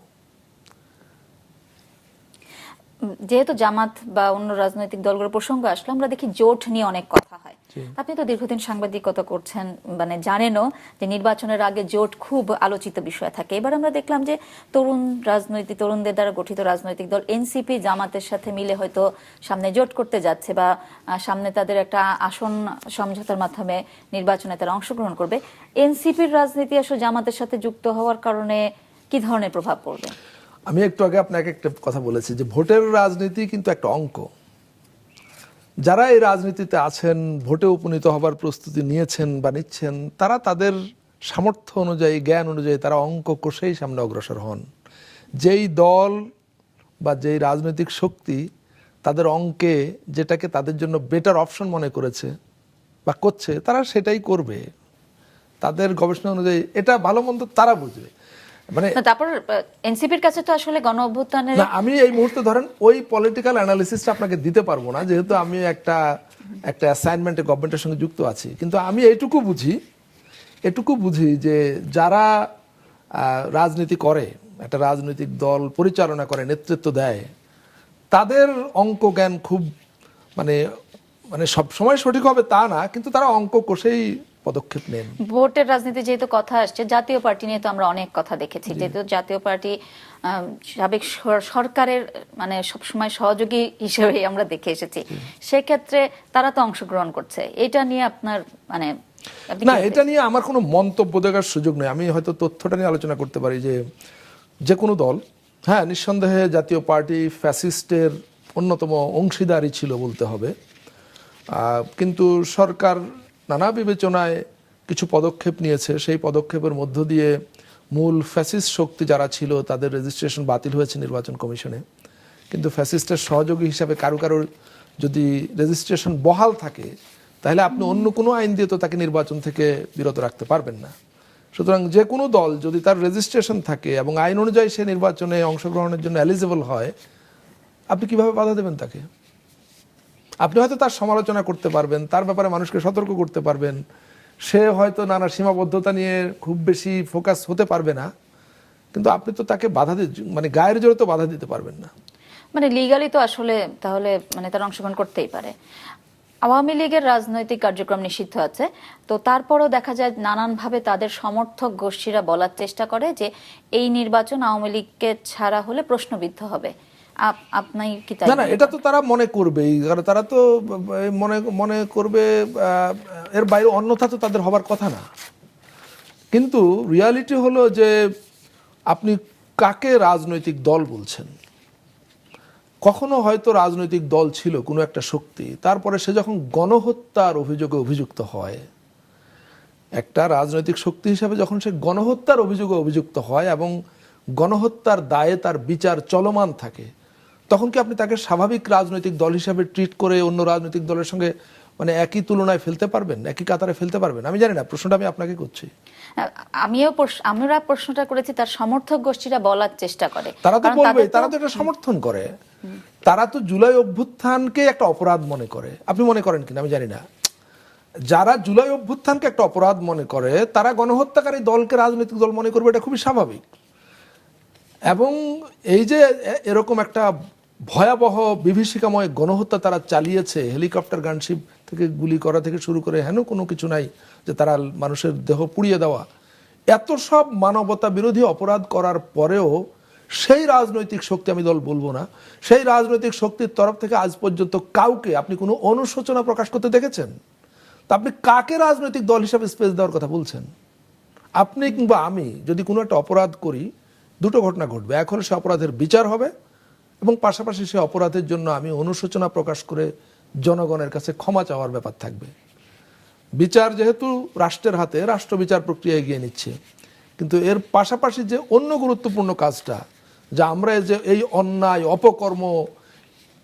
যেহেতু জামাত বা অন্য রাজনৈতিক দলগুলোর প্রসঙ্গ আসলো, আমরা দেখি জোট নিয়ে অনেক কথা হয়। আপনি তো দীর্ঘদিন সাংবাদিকতা করছেন, মানে জানেনও যে নির্বাচনের আগে জোট খুব আলোচিত বিষয় থাকে। এবার আমরা দেখলাম যে তরুণদের দ্বারা গঠিত রাজনৈতিক দল এনসিপি জামাতের সাথে মিলে হয়তো সামনে জোট করতে যাচ্ছে, বা সামনে তাদের একটা আসন সমঝোতার মাধ্যমে নির্বাচনে তারা অংশগ্রহণ করবে। এনসিপির রাজনীতি আসলে জামাতের সাথে যুক্ত হওয়ার কারণে কি ধরনের প্রভাব পড়বে? আমি একটু আগে আপনাকে একটা কথা বলেছি যে ভোটের রাজনীতি কিন্তু একটা অঙ্ক। যারা এই রাজনীতিতে আছেন, ভোটে উপনীত হবার প্রস্তুতি নিয়েছেন বা নিচ্ছেন, তারা তাদের সামর্থ্য অনুযায়ী, জ্ঞান অনুযায়ী তারা অঙ্ক কষেই সামনে অগ্রসর হন। যেই দল বা যেই রাজনৈতিক শক্তি তাদের অঙ্কে যেটাকে তাদের জন্য বেটার অপশন মনে করেছে বা করছে, তারা সেটাই করবে। তাদের গবেষণা অনুযায়ী এটা ভালো মন্দ তারা বুঝবে। মানে তারপর এনসিপির কাছে তো আসলে গণ অভ্যুত্থানের না, আমি এই মুহূর্তে ধরেন ওই পলিটিক্যাল অ্যানালিসিসটা আপনাকে দিতে পারবো না, যেহেতু আমি একটা অ্যাসাইনমেন্টে গভর্নমেন্টের সঙ্গে যুক্ত আছি। কিন্তু আমি এটুকু বুঝি যে যারা রাজনীতি করে, একটা রাজনৈতিক দল পরিচালনা করে, নেতৃত্ব দেয়, তাদের অঙ্ক জ্ঞান খুব মানে মানে সব সময় সঠিক হবে তা না, কিন্তু তারা অঙ্ক কষেই পদক্ষেপ নেন। ভোটের রাজনীতি যেহেতু কথা আসছে, জাতীয় পার্টি নিয়ে তো আমরা অনেক কথা দেখেছি। যেহেতু জাতীয় পার্টি সাবেক সরকারের মানে সবসময় সহযোগী হিসেবে আমরা দেখে এসেছি, সেক্ষেত্রে তারা তো অংশগ্রহণ করছে। এটা নিয়ে আপনার মানে না, এটা নিয়ে আমার কোনো মন্তব্য দেওয়ার সুযোগ নেই। আমি হয়তো তথ্যটা নিয়ে আলোচনা করতে পারি যে কোনো দল, হ্যাঁ নিঃসন্দেহে জাতীয় পার্টি ফ্যাসিস্টের অন্যতম অংশীদারই ছিল বলতে হবে। কিন্তু সরকার নানা বিবেচনায় কিছু পদক্ষেপ নিয়েছে। সেই পদক্ষেপের মধ্য দিয়ে মূল ফ্যাসিস্ট শক্তি যারা ছিল তাদের রেজিস্ট্রেশন বাতিল হয়েছে নির্বাচন কমিশনে। কিন্তু ফ্যাসিস্টের সহযোগী হিসাবে কারো যদি রেজিস্ট্রেশন বহাল থাকে, তাহলে আপনি অন্য কোনো আইন দিয়ে তো তাকে নির্বাচন থেকে বিরত রাখতে পারবেন না। সুতরাং যে কোনো দল যদি তার রেজিস্ট্রেশন থাকে এবং আইন অনুযায়ী সে নির্বাচনে অংশগ্রহণের জন্য এলিজিবল হয়, আপনি কিভাবে বাধা দেবেন তাকে? আপনি হয়তো তার সমালোচনা করতে পারবেন, তার ব্যাপারে মানুষকে সতর্ক করতে পারবেন, সে হয়তো নানা সীমাবদ্ধতা নিয়ে খুব বেশি ফোকাস হতে পারবে না, কিন্তু আপনি তো তাকে মানে গায়ের জোরে তো বাধা দিতে পারবেন না। মানে লিগালি তো আসলে তাহলে মানে তারা অংশগ্রহণ করতেই পারে। আওয়ামী লীগের রাজনৈতিক কার্যক্রম নিষিদ্ধ আছে, তো তারপরও দেখা যায় নানানভাবে তাদের সমর্থক গোষ্ঠীরা বলার চেষ্টা করে যে এই নির্বাচন আওয়ামী লীগকে ছাড়া হলে প্রশ্নবিদ্ধ হবে। আপনি কি তাই? না, এটা তো তারা মনে করবেই, কারণ তারা তো মনে করবে, এর বাইরে অন্যথা তো তাদের হবার কথা না। কিন্তু রিয়ালিটি হলো যে আপনি কাকে রাজনৈতিক দল বলছেন। কখনো হয়তো রাজনৈতিক দল ছিল কোনো একটা শক্তি, তারপরে সে যখন গণহত্যার অভিযোগে অভিযুক্ত হয়, একটা রাজনৈতিক শক্তি হিসাবে যখন সে গণহত্যার অভিযোগে অভিযুক্ত হয় এবং গণহত্যার দায়ে তার বিচার চলমান থাকে, তখন কি আপনি তাকে স্বাভাবিক রাজনৈতিক দল হিসাবে ট্রিট করে অন্য রাজনৈতিক দলের সঙ্গে মানে একই তুলনায় ফেলতে পারবেন, একই কাতারে ফেলতে পারবেন? আমি জানি না, প্রশ্নটা আমি আপনাকে করছি। আমরা প্রশ্নটা করেছি, তার সমর্থক গোষ্ঠীরা বলার চেষ্টা করে। তারা তো বলবে, তারা তো এটা সমর্থন করে। তারা তো জুলাই অভ্যুত্থানকে একটা অপরাধ মনে করে। আপনি মনে করেন কিনা আমি জানি না। যারা জুলাই অভ্যুত্থানকে একটা অপরাধ মনে করে, তারা গণহত্যাকারী দলকে রাজনৈতিক দল মনে করবে, এটা খুবই স্বাভাবিক। এবং এই যে এরকম একটা ভয়াবহ বিভীষিকাময় গণহত্যা তারা চালিয়েছে, হেলিকপ্টার গানশিপ থেকে গুলি করা থেকে শুরু করে হেন কোনো কিছু নাই যে তারা মানুষের দেহ পুড়িয়ে দেওয়া, এত সব মানবতা বিরোধী অপরাধ করার পরেও সেই রাজনৈতিক শক্তি, আমি দল বলবো না, সেই রাজনৈতিক শক্তির তরফ থেকে আজ পর্যন্ত কাউকে আপনি কোনো অনুশোচনা প্রকাশ করতে দেখেছেন? তা আপনি কাকে রাজনৈতিক দল হিসাবে স্পেস দেওয়ার কথা বলছেন? আপনি কিংবা আমি যদি কোনো একটা অপরাধ করি, দুটো ঘটনা ঘটবে। এক হলো সে অপরাধের বিচার হবে, এবং পাশাপাশি সে অপরাধের জন্য আমি অনুশোচনা প্রকাশ করে জনগণের কাছে ক্ষমা চাওয়ার ব্যাপার থাকবে। বিচার যেহেতু রাষ্ট্রের হাতে, রাষ্ট্র বিচার প্রক্রিয়া এগিয়ে নিচ্ছে, কিন্তু এর পাশাপাশি যে অন্য গুরুত্বপূর্ণ কাজটা, যা আমরা এই অন্যায় অপকর্ম,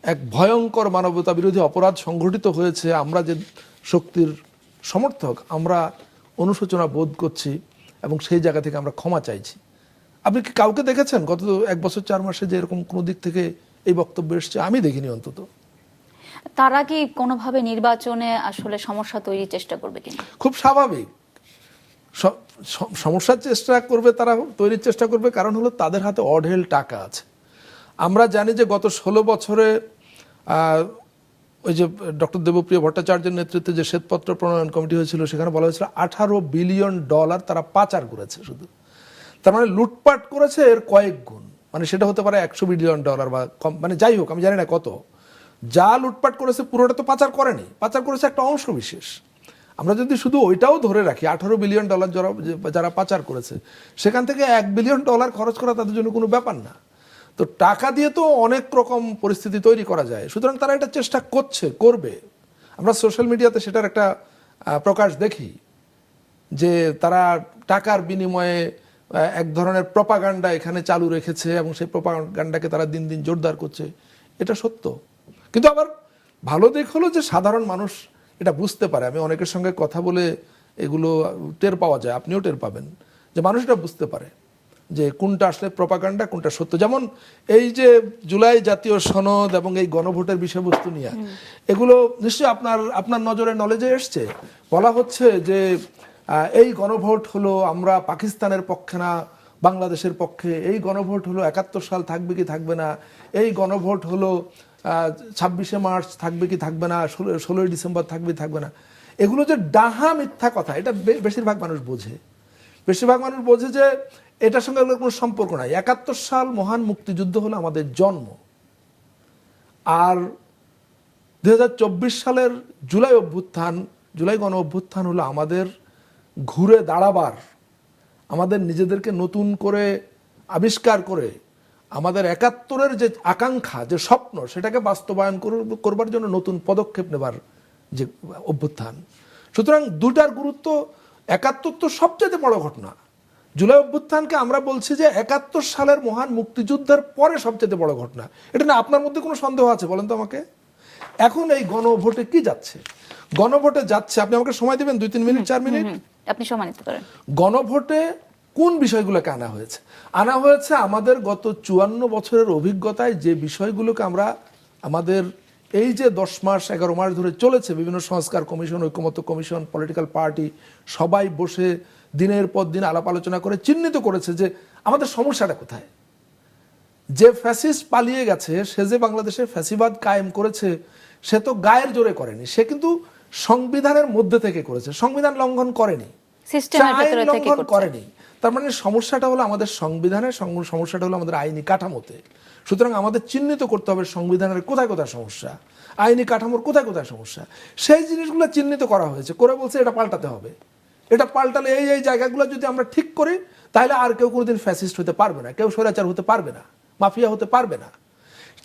এক ভয়ঙ্কর মানবতা বিরোধী অপরাধ সংঘটিত হয়েছে, আমরা যে শক্তির সমর্থক, আমরা অনুশোচনা বোধ করছি এবং সেই জায়গা থেকে আমরা ক্ষমা চাইছি। আপনি কি কাউকে দেখেছেন গত 1 বছর 4 মাসে যে এরকম কোনো দিক থেকে এই বক্তব্য এসছে? আমি দেখিনি অন্তত। তারা কি কোনোভাবে নির্বাচনে আসলে সমস্যা তৈরির চেষ্টা করবে কিনা? খুব স্বাভাবিক, সমস্যার চেষ্টা করবে, তারা তৈরির চেষ্টা করবে, কারণ হলো তাদের হাতে অঢেল টাকা আছে। আমরা জানি যে গত 16 বছরে ওই যে ডক্টর দেবপ্রিয় ভট্টাচার্যের নেতৃত্বে যে শ্বেতপত্র প্রণয়ন কমিটি হয়েছিল, সেখানে বলা হয়েছিল $18 বিলিয়ন তারা পাচার করেছে শুধু। তার মানে লুটপাট করেছে এর কয়েক গুণ, মানে সেটা হতে পারে $100 বিলিয়ন বা কম, মানে যাই হোক আমি জানি না কত। যা লুটপাট করেছে পুরোটা তো পাচার করেনি, পাচার করেছে একটা অংশ বিশেষ। আমরা যদি শুধু ওইটাও ধরে রাখি, $18 বিলিয়ন যারা পাচার করেছে, সেখান থেকে $1 বিলিয়ন খরচ করা তাদের জন্য কোনো ব্যাপার না। তো টাকা দিয়ে তো অনেক রকম পরিস্থিতি তৈরি করা যায়, সুতরাং তারা এটা চেষ্টা করবে। আমরা সোশ্যাল মিডিয়াতে সেটার একটা প্রকাশ দেখি যে তারা টাকার বিনিময়ে এক ধরনের প্রপাগান্ডা এখানে চালু রেখেছে এবং সেই প্রপাগান্ডাকে তারা দিন দিন জোরদার করছে, এটা সত্য। কিন্তু আবার ভালো দিক হলো যে সাধারণ মানুষ এটা বুঝতে পারে। আমি অনেকের সঙ্গে কথা বলে এগুলো টের পাওয়া যায়, আপনিও টের পাবেন, যে মানুষ এটা বুঝতে পারে যে কোনটা আসলে প্রপাগান্ডা, কোনটা সত্য। যেমন এই যে জুলাই জাতীয় সনদ এবং এই গণভোটের বিষয়বস্তু নিয়ে, এগুলো নিশ্চয়ই আপনার নজরে নলেজে এসছে। বলা হচ্ছে যে এই গণভোট হলো আমরা পাকিস্তানের পক্ষে না বাংলাদেশের পক্ষে, এই গণভোট হলো 71 সাল থাকবে কি থাকবে না, এই গণভোট হলো 26শে মার্চ থাকবে কি থাকবে না, 16ই ডিসেম্বর থাকবে থাকবে না। এগুলো যে ডাহা মিথ্যা কথা, এটা বেশিরভাগ মানুষ বোঝে। বেশিরভাগ মানুষ বোঝে যে এটার সঙ্গে কোনো সম্পর্ক নাই। 71 সাল মহান মুক্তিযুদ্ধ হলো আমাদের জন্ম, আর 2024 সালের জুলাই গণ অভ্যুত্থান হলো আমাদের ঘুরে দাঁড়াবার, আমাদের নিজেদেরকে নতুন করে আবিষ্কার করে আমাদের 71-এর যে আকাঙ্ক্ষা, যে স্বপ্ন, সেটাকে বাস্তবায়ন করবার জন্য নতুন পদক্ষেপ নেবার যে অভ্যুত্থান। সুতরাং দুটার গুরুত্ব, 71 তো সবচেয়ে বড় ঘটনা, জুলাই অভ্যুত্থানকে আমরা বলছি যে 71 সালের মহান মুক্তিযুদ্ধের পরে সবচেয়ে বড় ঘটনা। এটা না আপনার মধ্যে কোনো সন্দেহ আছে বলেন তো আমাকে? এখন এই গণভোটে কি যাচ্ছে? গণভোটে যাচ্ছে, আপনি আমাকে সময় দিবেন 2-3 মিনিট 4 মিনিট, আপনি সম্মানিত করেন। গণভোটে কোন বিষয়গুলোকে আনা হয়েছে আমাদের গত 54 বছরের অভিজ্ঞতায় যে বিষয়গুলোকে আমরা আমাদের এই যে 10 মাস 11 মাস ধরে চলেছে, বিভিন্ন সংস্কার কমিশন, ঐকমত্য কমিশন, পলিটিক্যাল পার্টি সবাই বসে দিনের পর দিন আলাপ আলোচনা করে চিহ্নিত করেছে যে আমাদের সমস্যাটা কোথায়। যে ফ্যাসিস্ট পালিয়ে গেছে, সে যে বাংলাদেশে ফ্যাসিবাদ কায়েম করেছে, সে তো গায়ের জোরে করেনি, সে কিন্তু সংবিধানের মধ্যে থেকে করেছে, সংবিধান লঙ্ঘন করেনি, লঙ্ঘন করেনি। তার মানে সমস্যাটা হলো আমাদের সংবিধানের, সমস্যাটা হলো আমাদের আইনি কাঠামোতে। সুতরাং আমাদের চিহ্নিত করতে হবে সংবিধানের কোথায় কোথায় সমস্যা, আইনি কাঠামোর কোথায় কোথায় সমস্যা। সেই জিনিসগুলো চিহ্নিত করা হয়েছে, করে বলছে এটা পাল্টাতে হবে। এটা পাল্টালে এই জায়গাগুলো যদি আমরা ঠিক করি, তাহলে আর কেউ কোনোদিন ফ্যাসিস্ট হতে পারবে না, কেউ স্বৈরাচার হতে পারবে না, মাফিয়া হতে পারবে না।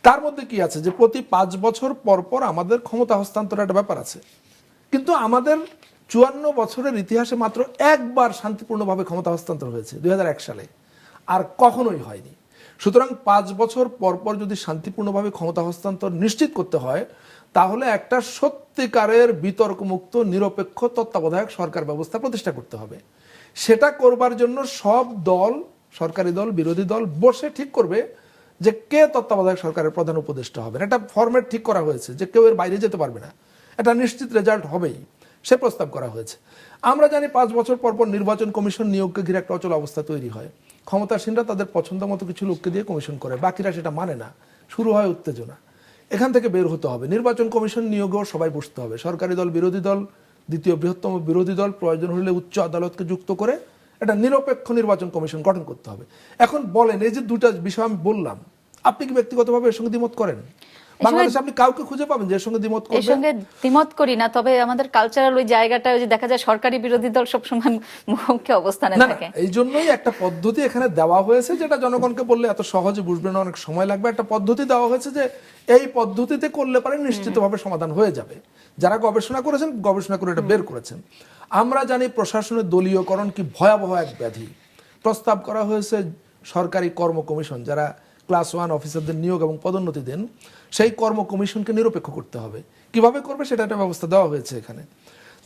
তার মধ্যে কি আছে যে প্রতি 5 বছর পর পর আমাদের ক্ষমতা হস্তান্তরের একটা ব্যাপার আছে, কিন্তু আমাদের 54 বছরের ইতিহাসে মাত্র একবার শান্তিপূর্ণভাবে ক্ষমতা হস্তান্তর হয়েছে 2001 সালে, আর কখনোই হয়নি। সুতরাং 5 বছর পর পর যদি শান্তিপূর্ণভাবে ক্ষমতা হস্তান্তর নিশ্চিত করতে হয়, তাহলে একটা সত্যিকারের বিতর্কমুক্ত নিরপেক্ষ তত্ত্বাবধায়ক সরকার ব্যবস্থা প্রতিষ্ঠা করতে হবে। সেটা করবার জন্য সব দল, সরকারি দল, বিরোধী দল বসে ঠিক করবে যে কে তত্ত্বাবধায়ক সরকারের প্রধান উপদেষ্টা হবেন। একটা ফরম্যাট ঠিক করা হয়েছে যে কেউ এর বাইরে যেতে পারবে না, এটা নিশ্চিত রেজাল্ট হবেই, সে প্রস্তাব করা হয়েছে। আমরা জানি 5 বছর পর পর নির্বাচন কমিশন নিয়োগকে ঘিরে একটা অচল অবস্থা তৈরি হয়। ক্ষমতাসীনরা তাদের পছন্দ মতো কিছু লোককে দিয়ে কমিশন করে, বাকিরা সেটা মানে না, শুরু হয় উত্তেজনা। এখান থেকে বের হতে হবে। নির্বাচন কমিশন নিয়োগেও সবাই বসতে হবে, সরকারি দল, বিরোধী দল, দ্বিতীয় বৃহত্তম বিরোধী দল, প্রয়োজন হলে উচ্চ আদালতকে যুক্ত করে একটা নিরপেক্ষ নির্বাচন কমিশন গঠন করতে হবে। এখন বলেন, এই যে দুটা বিষয় আমি বললাম, আপনি কি ব্যক্তিগতভাবে এর সঙ্গে দ্বিমত করেন? বাংলাদেশে আপনি কাউকে খুঁজে পাবেন যে এর সঙ্গে দ্বিমত করবে? এর সঙ্গে দ্বিমত করি না, তবে আমাদের কালচারাল ওই জায়গাটা ওই যে দেখা যায় সরকারি বিরোধী দল সবসময় মুখোমুখি অবস্থানে থাকে। এই জন্যই একটা পদ্ধতি এখানে দেওয়া হয়েছে, যেটা জনগণকে বললে এত সহজে বুঝবে না, অনেক সময় লাগবে। একটা পদ্ধতি দেওয়া হয়েছে যে এই পদ্ধতিতে করলে পারে নিশ্চিতভাবে সমাধান হয়ে যাবে। যারা গবেষণা করেছেন, গবেষণা করে এটা বের করেছেন। আমরা জানি প্রশাসনের দলীয়করণ কি ভয়াবহ এক ব্যাধি। প্রস্তাব করা হয়েছে সরকারি কর্ম কমিশন, যারা ক্লাস 1 অফিসারদের নিয়োগ এবং পদোন্নতি দেন, সেই কর্ম কমিশনকে নিরপেক্ষ করতে হবে। কিভাবে করবে সেটা একটা ব্যবস্থা দেওয়া হয়েছে এখানে।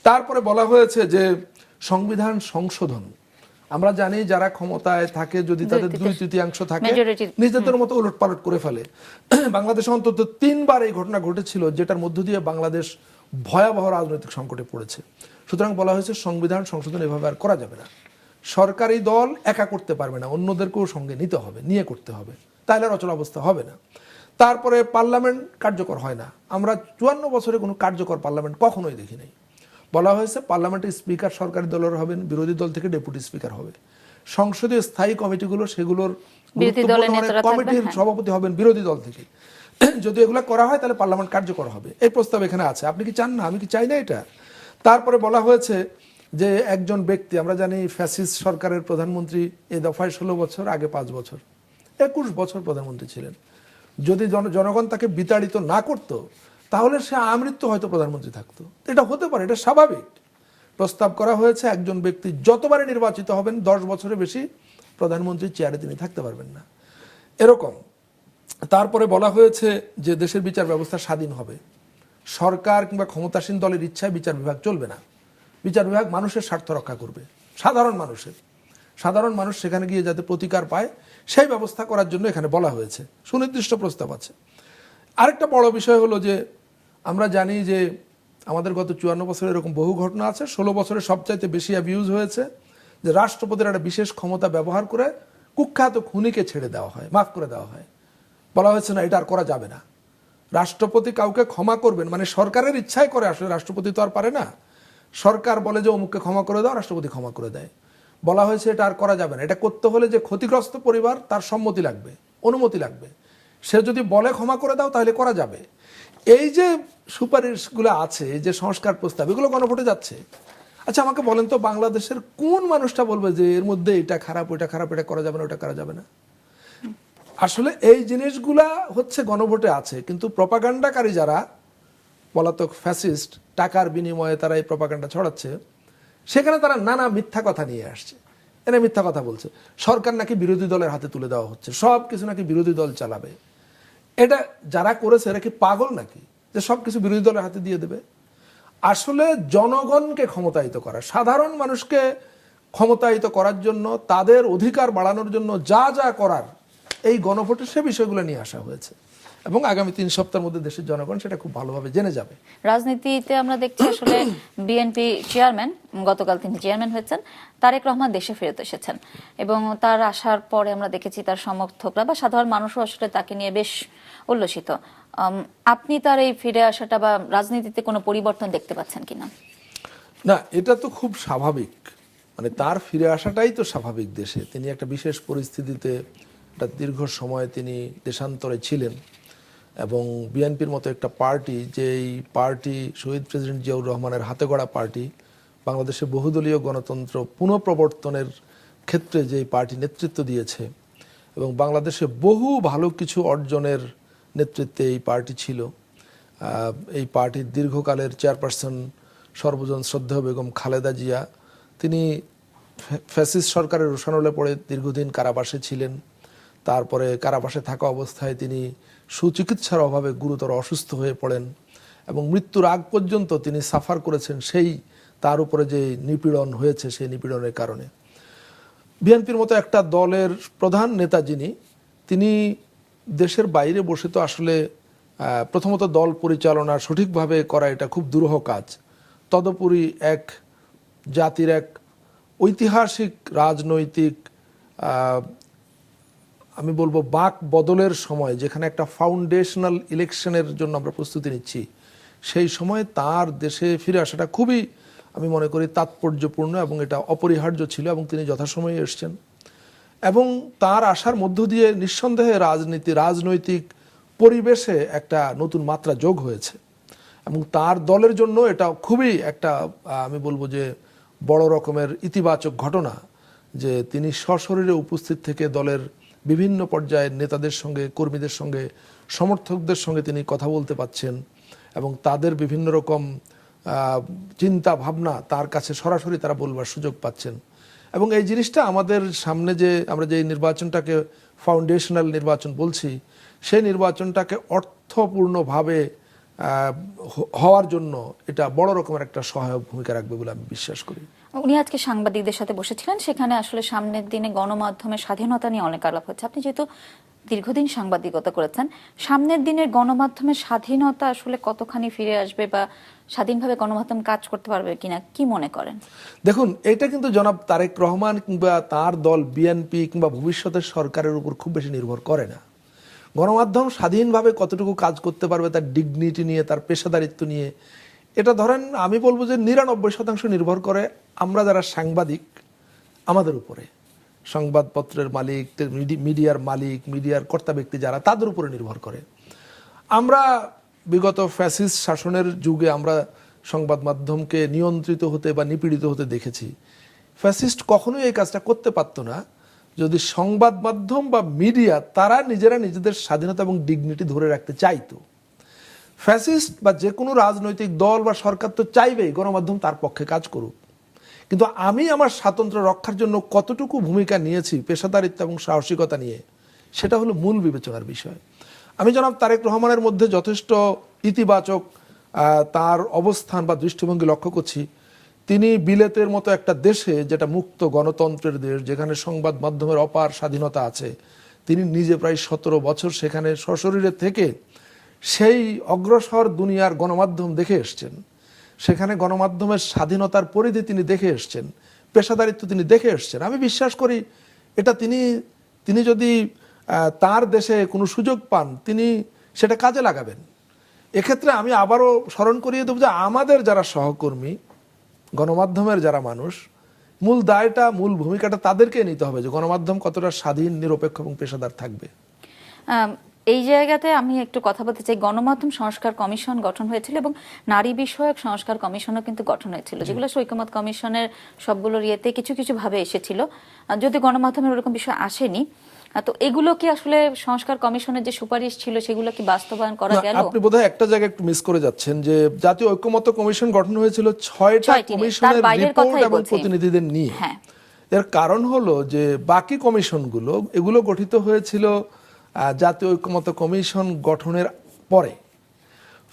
তারপরে বলা হয়েছে যে সংবিধান সংশোধন, আমরা জানি যারা ক্ষমতায় থাকে যদি তাদের 2/3 থাকে নিজেদের মতো উলটপালট করে ফেলে। বাংলাদেশে অন্তত 3বার এই ঘটনা ঘটেছিল, যেটার মধ্য দিয়ে বাংলাদেশ ভয়াবহ রাজনৈতিক সংকটে পড়েছে। সুতরাং বলা হয়েছে সংবিধান সংশোধন এভাবে আর করা যাবে না। সরকারি দল একা করতে পারবে না, অন্যদেরকেও সঙ্গে নিতে হবে, নিয়ে করতে হবে, তাহলে অচল অবস্থা হবে না। তারপরে পার্লামেন্ট কার্যকর হয় না, আমরা 54 বছরে কোনো কার্যকর পার্লামেন্ট কখনোই দেখি নাই। বলা হয়েছে পার্লামেন্টের স্পিকার সরকারি দলের হবেন, বিরোধী দল থেকে ডেপুটি স্পিকার হবে। সংসদীয় স্থায়ী কমিটিগুলো সেগুলোর কমিটির সভাপতি হবেন বিরোধী দল থেকে। যদি এগুলো করা হয় তাহলে পার্লামেন্ট কার্যকর হবে, এই প্রস্তাব এখানে আছে। আপনি কি চান না? আমি কি চাই না এটা? তারপরে বলা হয়েছে যে একজন ব্যক্তি, আমরা জানি ফ্যাসিস্ট সরকারের প্রধানমন্ত্রী এই দফায় 16 বছর, আগে 5 বছর, 21 বছর প্রধানমন্ত্রী ছিলেন। যদি জনগণ তাকে বিতাড়িত না করত তাহলে সে আমৃত্যু হয়তো প্রধানমন্ত্রী থাকতো। এটা হতে পারে, এটা স্বাভাবিক। প্রস্তাব করা হয়েছে একজন ব্যক্তি যতবারে নির্বাচিত হবেন 10 বছরের বেশি প্রধানমন্ত্রীর চেয়ারে তিনি থাকতে পারবেন না, এরকম। তারপরে বলা হয়েছে যে দেশের বিচার ব্যবস্থা স্বাধীন হবে, সরকার কিংবা ক্ষমতাসীন দলের ইচ্ছায় বিচার বিভাগ চলবে না। বিচার বিভাগ মানুষের স্বার্থ রক্ষা করবে, সাধারণ মানুষ সেখানে গিয়ে যাতে প্রতিকার পায় সেই ব্যবস্থা করার জন্য এখানে বলা হয়েছে। সুনির্দিষ্ট প্রস্তাব আছে। আরেকটা বড় বিষয় হলো যে আমরা জানি যে আমাদের গত 54 বছরে এরকম বহু ঘটনা আছে। 16 বছরে সবচাইতে বেশি অ্যাবিউজ হয়েছে যে রাষ্ট্রপতির একটা বিশেষ ক্ষমতা ব্যবহার করে কুখ্যাত খুনিকে ছেড়ে দেওয়া হয়, মাফ করে দেওয়া হয়। বলা হয়েছে না, এটা আর করা যাবে না। রাষ্ট্রপতি কাউকে ক্ষমা করবেন মানে সরকারের ইচ্ছায় করে, আসলে রাষ্ট্রপতি তো আর পারে না। সরকার বলে যে অমুককে ক্ষমা করে দাও, রাষ্ট্রপতি ক্ষমা করে দেয়। বলা হয়েছে এটা আর করা যাবে না। এটা করতে হলে যে ক্ষতিগ্রস্ত পরিবার তার সম্মতি লাগবে, অনুমতি লাগবে। সে যদি বলে ক্ষমা করে দাও তাহলে করা যাবে। এই যে সুপারিশগুলো আছে, এই যে সংস্কার প্রস্তাব, এগুলো গণভোটে যাচ্ছে। আচ্ছা আমাকে বলেন তো, বাংলাদেশের কোন মানুষটা বলবে যে এর মধ্যে এটা খারাপ, ওইটা খারাপ, এটা করা যাবে না, ওটা করা যাবে না? আসলে এই জিনিসগুলা হচ্ছে গণভোটে আছে, কিন্তু প্রপাগান্ডাকারী যারা পলাতক ফ্যাসিস্ট, টাকার বিনিময়ে তারা এই প্রপাগান্ডা ছড়াচ্ছে, সেখানে তারা নানা মিথ্যা কথা নিয়ে আসছে। এরা মিথ্যা কথা বলছে, সরকার নাকি বিরোধী দলের হাতে তুলে দেওয়া হচ্ছে, সব কিছু নাকি বিরোধী দল চালাবে। এটা যারা করেছে এরা কি পাগল নাকি যে সব কিছু বিরোধী দলের হাতে দিয়ে দেবে? আসলে জনগণকে ক্ষমতায়িত করা, সাধারণ মানুষকে ক্ষমতায়িত করার জন্য, তাদের অধিকার বাড়ানোর জন্য যা যা করার এই গণভোটে সে বিষয়গুলো নিয়ে আসা হয়েছে, এবং আগামী 3 সপ্তাহের মধ্যে দেশের জনগণ সেটা খুব ভালোভাবে জেনে যাবে। রাজনীতিতে আমরা দেখছি আসলে বিএনপি চেয়ারম্যান, গতকাল তিনি চেয়ারম্যান হয়েছেন, তারেক রহমান দেশে ফেরত এসেছেন, এবং তার আসার পরে আমরা দেখেছি তার সমর্থকরা বা সাধারণ মানুষও আসলে তাকে নিয়ে বেশ উল্লসিত। আপনি তার এই ফিরে আসাটা বা রাজনীতিতে কোনো পরিবর্তন দেখতে পাচ্ছেন কিনা? না, এটা তো খুব স্বাভাবিক, মানে তার ফিরে আসাটাই তো স্বাভাবিক। দেশে তিনি একটা বিশেষ পরিস্থিতিতে একটা দীর্ঘ সময় তিনি দেশান্তরে ছিলেন, এবং বিএনপির মতো একটা পার্টি, যেই পার্টি শহীদ প্রেসিডেন্ট জিয়াউর রহমানের হাতে গড়া পার্টি, বাংলাদেশে বহুদলীয় গণতন্ত্র পুনঃপ্রবর্তনের ক্ষেত্রে যেই পার্টি নেতৃত্ব দিয়েছে, এবং বাংলাদেশে বহু ভালো কিছু অর্জনের নেতৃত্বে এই পার্টি ছিল। এই পার্টির দীর্ঘকালের চেয়ারপারসন সর্বজন শ্রদ্ধেয় বেগম খালেদা জিয়া, তিনি ফ্যাসিস্ট সরকারের রোষানলে পড়ে দীর্ঘদিন কারাবাসে ছিলেন। তারপরে কারাবাসে থাকা অবস্থায় তিনি সুচিকিৎসার অভাবে গুরুতর অসুস্থ হয়ে পড়েন, এবং মৃত্যুর আগ পর্যন্ত তিনি সাফার করেছেন সেই তার উপরে যে নিপীড়ন হয়েছে সেই নিপীড়নের কারণে। বিএনপির মতো একটা দলের প্রধান নেতা যিনি, তিনি দেশের বাইরে বসে তো আসলে প্রথমত দল পরিচালনা সঠিকভাবে করা এটা খুব দুরূহ কাজ। তদুপরি এক জাতির এক ঐতিহাসিক রাজনৈতিক আমি বলবো বাক বদলের সময়, যেখানে একটা ফাউন্ডেশনাল ইলেকশনের জন্য আমরা প্রস্তুতি নিচ্ছি, সেই সময় তার দেশে ফিরে আসাটা খুবই আমি মনে করি তাৎপর্যপূর্ণ, এবং এটা অপরিহার্য ছিল, এবং তিনি যথাসময়ে এসছেন। এবং তার আসার মধ্য দিয়ে নিঃসন্দেহে রাজনৈতিক পরিবেশে একটা নতুন মাত্রা যোগ হয়েছে, এবং তার দলের জন্য এটা খুবই একটা আমি বলবো যে বড় রকমের ইতিবাচক ঘটনা, যে তিনি সশরীরে উপস্থিত থেকে দলের বিভিন্ন পর্যায়ের নেতাদের সঙ্গে, কর্মীদের সঙ্গে, সমর্থকদের সঙ্গে তিনি কথা বলতে পাচ্ছেন, এবং তাদের বিভিন্ন রকম চিন্তা ভাবনা তার কাছে সরাসরি তারা বলবার সুযোগ পাচ্ছেন। এবং এই জিনিসটা আমাদের সামনে যে আমরা যে নির্বাচনটাকে ফাউন্ডেশনাল নির্বাচন বলছি, সেই নির্বাচনটাকে অর্থপূর্ণভাবে হওয়ার জন্য এটা বড় রকমের একটা সহায়ক ভূমিকা রাখবে বলে আমি বিশ্বাস করি। উনি আজকে সাংবাদিকদের সাথে বসেছিলেন, সেখানে আসলে সামনের দিনে গণমাধ্যমের স্বাধীনতা নিয়ে অনেক আলাপ হচ্ছে। আপনি যেহেতু দীর্ঘদিন সাংবাদিকতা করেছেন, সামনের দিনের গণমাধ্যমের স্বাধীনতা আসলে কতখানি ফিরে আসবে বা স্বাধীনভাবে গণমাধ্যম কাজ করতে পারবে কিনা, কি মনে করেন? দেখুন, এটা কিন্তু জনাব তারেক রহমান কিংবা তার দল বিএনপি কিংবা ভবিষ্যতের সরকারের উপর খুব বেশি নির্ভর করে না। গণমাধ্যম স্বাধীনভাবে কতটুকু কাজ করতে পারবে তার ডিগনিটি নিয়ে, তার পেশাদারিত্ব নিয়ে, এটা ধরেন আমি বলবো যে 99% নির্ভর করে আমরা যারা সাংবাদিক আমাদের উপরে। সংবাদপত্রের মালিক, মিডিয়ার মালিক, মিডিয়ার কর্তা ব্যক্তি যারা, তাদের উপরে নির্ভর করে। আমরা বিগত ফ্যাসিস্ট শাসনের যুগে আমরা সংবাদ মাধ্যমকে নিয়ন্ত্রিত হতে বা নিপীড়িত হতে দেখেছি। ফ্যাসিস্ট কখনোই এই কাজটা করতে পারতো না যদি সংবাদ মাধ্যম বা মিডিয়া তারা নিজেরা নিজেদের স্বাধীনতা এবং ডিগনিটি ধরে রাখতে চাইতো। ফ্যাসিস্ট বা যে কোনো রাজনৈতিক দল বা সরকার তো চাইবেই গণমাধ্যম তার পক্ষে কাজ করুক, কিন্তু আমি আমার স্বাতন্ত্র্য রক্ষার জন্য কতটুকু ভূমিকা নিয়েছি পেশাদারিত্ব এবং সাহসিকতা নিয়ে, সেটা হলো মূল বিবেচনার বিষয়। আমি জনাব তারেক রহমানের মধ্যে যথেষ্ট ইতিবাচক তার অবস্থান বা দৃষ্টিভঙ্গি লক্ষ্য করছি। তিনি বিলেতের মতো একটা দেশে, যেটা মুক্ত গণতন্ত্রের দেশ, যেখানে সংবাদ মাধ্যমের অপার স্বাধীনতা আছে, তিনি নিজে প্রায় 17 বছর সেখানে সশরীরে থেকে সেই অগ্রসর দুনিয়ার গণমাধ্যম দেখে এসছেন। সেখানে গণমাধ্যমের স্বাধীনতার পরিধি তিনি দেখে এসছেন, পেশাদারিত্ব তিনি দেখে এসছেন। আমি বিশ্বাস করি এটা তিনি যদি তার দেশে কোনো সুযোগ পান, তিনি সেটা কাজে লাগাবেন। এক্ষেত্রে আমি আবারও স্মরণ করিয়ে দেব যে আমাদের যারা সহকর্মী, গণমাধ্যমের যারা মানুষ, মূল দায়টা, মূল ভূমিকাটা তাদেরকে নিতে হবে যে গণমাধ্যম কতটা স্বাধীন, নিরপেক্ষ এবং পেশাদার থাকবে। এই জায়গাতে আমি একটু কথা বলতে চাই। গণমাধ্যম সংস্কার কমিশন গঠন হয়েছিল এবং নারী বিষয়ক সংস্কার কমিশনও কিন্তু গঠন হয়েছিল, যেগুলো ঐকমত্য কমিশনের সবগুলোর ইয়েতে কিছু কিছু ভাবে এসেছিল, যদি গণমাধ্যমের ওরকম বিষয় আসেনি। তো এগুলো কি আসলে সংস্কার কমিশনের যে সুপারিশ ছিল সেগুলো কি বাস্তবায়ন করা গেল? আপনি বোধহয় একটা জায়গায় একটু মিস করে যাচ্ছেন, যে জাতীয় ঐকমত্য কমিশন গঠন হয়েছিল 6টা কমিশনের রিপোর্ট এবং প্রতিনিধিদের নিয়ে। এর কারণ হলো যে বাকি কমিশনগুলো এগুলো গঠিত হয়েছিল জাতীয় ঐকমত্য কমিশন গঠনের পরে,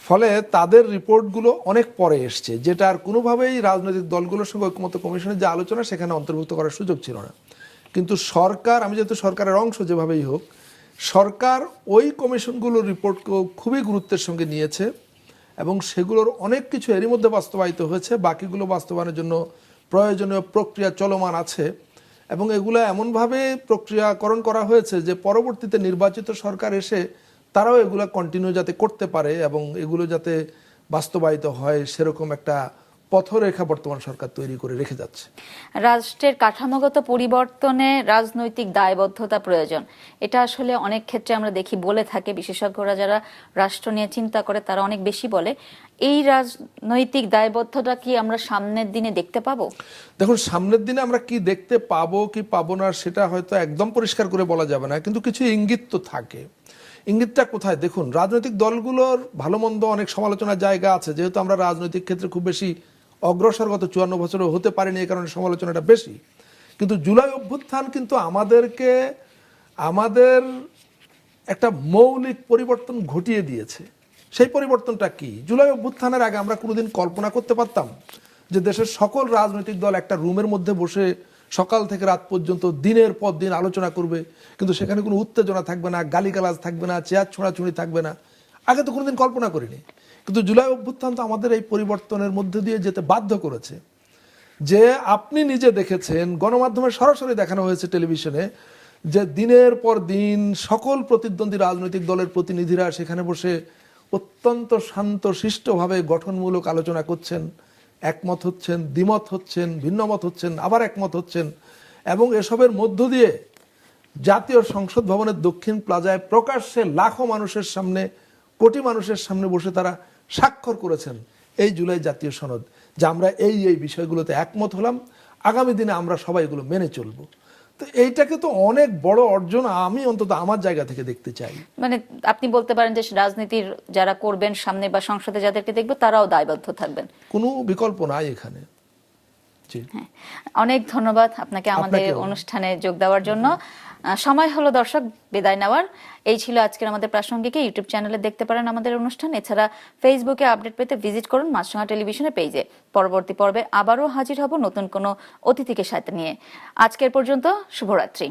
ফলে তাদের রিপোর্টগুলো অনেক পরে এসছে, যেটা আর কোনোভাবেই রাজনৈতিক দলগুলোর সঙ্গে ঐকমত্য কমিশনের যে আলোচনা সেখানে অন্তর্ভুক্ত করার সুযোগ ছিল না। কিন্তু সরকার, আমি যেহেতু সরকারের অংশ যেভাবেই হোক, সরকার ওই কমিশনগুলোর রিপোর্টকেও খুবই গুরুত্বের সঙ্গে নিয়েছে এবং সেগুলোর অনেক কিছু এরই মধ্যে বাস্তবায়িত হয়েছে, বাকিগুলো বাস্তবায়নের জন্য প্রয়োজনীয় প্রক্রিয়া চলমান আছে। এবং এগুলো এমনভাবে প্রক্রিয়াকরণ করা হয়েছে যে পরবর্তীতে নির্বাচিত সরকার এসে তারাও এগুলো কন্টিনিউ যাতে করতে পারে এবং এগুলো যাতে বাস্তবায়িত হয়, সেরকম একটা পথরেখা বর্তমান সরকার তৈরি করে রেখে যাচ্ছে। রাষ্ট্রের কাঠামোগত পরিবর্তনে রাজনৈতিক দায়বদ্ধতা প্রয়োজন, এটা আসলে অনেক ক্ষেত্রে আমরা দেখি বলে থাকে বিশেষজ্ঞরা, যারা রাষ্ট্র নিয়ে চিন্তা করে তারা অনেক বেশি বলে। এই রাজনৈতিক দায়বদ্ধতা কি আমরা সামনের দিনে দেখতে পাবো? দেখুন, সামনের দিনে আমরা কি দেখতে পাবো কি পাবো না সেটা হয়তো একদম পরিষ্কার করে বলা যাবে না, কিন্তু কিছু ইঙ্গিত তো থাকে। ইঙ্গিতটা কোথায়? দেখুন, রাজনৈতিক দলগুলোর ভালো মন্দ অনেক সমালোচনার জায়গা আছে, যেহেতু আমরা রাজনৈতিক ক্ষেত্রে খুব বেশি অগ্রসর গত 54 বছরে হতে পারেনি, এই কারণে সমালোচনাটা বেশি। কিন্তু জুলাই অভ্যুত্থান কিন্তু আমাদের একটা মৌলিক পরিবর্তন ঘটিয়ে দিয়েছে। সেই পরিবর্তনটা কি? জুলাই অভ্যুত্থানের আগে আমরা কোনোদিন কল্পনা করতে পারতাম যে দেশের সকল রাজনৈতিক দল একটা রুমের মধ্যে বসে সকাল থেকে রাত পর্যন্ত দিনের পর দিন আলোচনা করবে, কিন্তু সেখানে কোনো উত্তেজনা থাকবে না, গালিগালাজ থাকবে না, চেয়ার ছোঁড়াছুঁড়ি থাকবে না? আগে তো কোনোদিন কল্পনা করিনি। কিন্তু জুলাই অভ্যুত্থান তো আমাদের এই পরিবর্তনের মধ্যে দিয়ে যেতে বাধ্য করেছে। যে আপনি নিজে দেখেছেন, গণমাধ্যমে সরাসরি দেখানো হয়েছে টেলিভিশনে, যে দিনের পর দিন সকল প্রতিদ্বন্দ্বী রাজনৈতিক দলের প্রতিনিধিরা সেখানে বসে অত্যন্ত শান্ত শিষ্টভাবে গঠনমূলক আলোচনা করছেন, একমত হচ্ছেন, দ্বিমত হচ্ছেন, ভিন্নমত হচ্ছেন, আবার একমত হচ্ছেন। এবং এসবের মধ্য দিয়ে জাতীয় সংসদ ভবনের দক্ষিণ প্লাজায় প্রকাশ্যে লাখো মানুষের সামনে, কোটি মানুষের সামনে বসে তারা স্বাক্ষর করেছেন এই জুলাই জাতীয় সনদ, যে আমরা এই বিষয়গুলোতে একমত হলাম, আগামী দিনে আমরা সবাই এগুলো মেনে চলবো। তো এইটাকে তো অনেক বড় অর্জন আমি অন্তত আমার জায়গা থেকে দেখতে চাই। মানে আপনি বলতে পারেন যে রাজনীতির যারা করবেন সামনে বা সংসদে যাদেরকে দেখবে তারাও দায়বদ্ধ থাকবেন, কোনো বিকল্প নাই এখানে। জি। হ্যাঁ, অনেক ধন্যবাদ আপনাকে আমাদের আপনাকেও। অনুষ্ঠানে যোগ দেওয়ার জন্য। সময় হলো দর্শক বিদায় নেওয়ার। এই ছিল আজকের আমাদের প্রাসঙ্গিকে। ইউটিউব চ্যানেলে দেখতে পারেন আমাদের অনুষ্ঠান, এছাড়া ফেসবুকে আপডেট পেতে ভিজিট করুন মাছরাঙা টেলিভিশনের পেজে। পরবর্তী পর্বে আবারও হাজির হব নতুন কোনো অতিথিকে সাথে নিয়ে। আজকের পর্যন্ত শুভরাত্রি।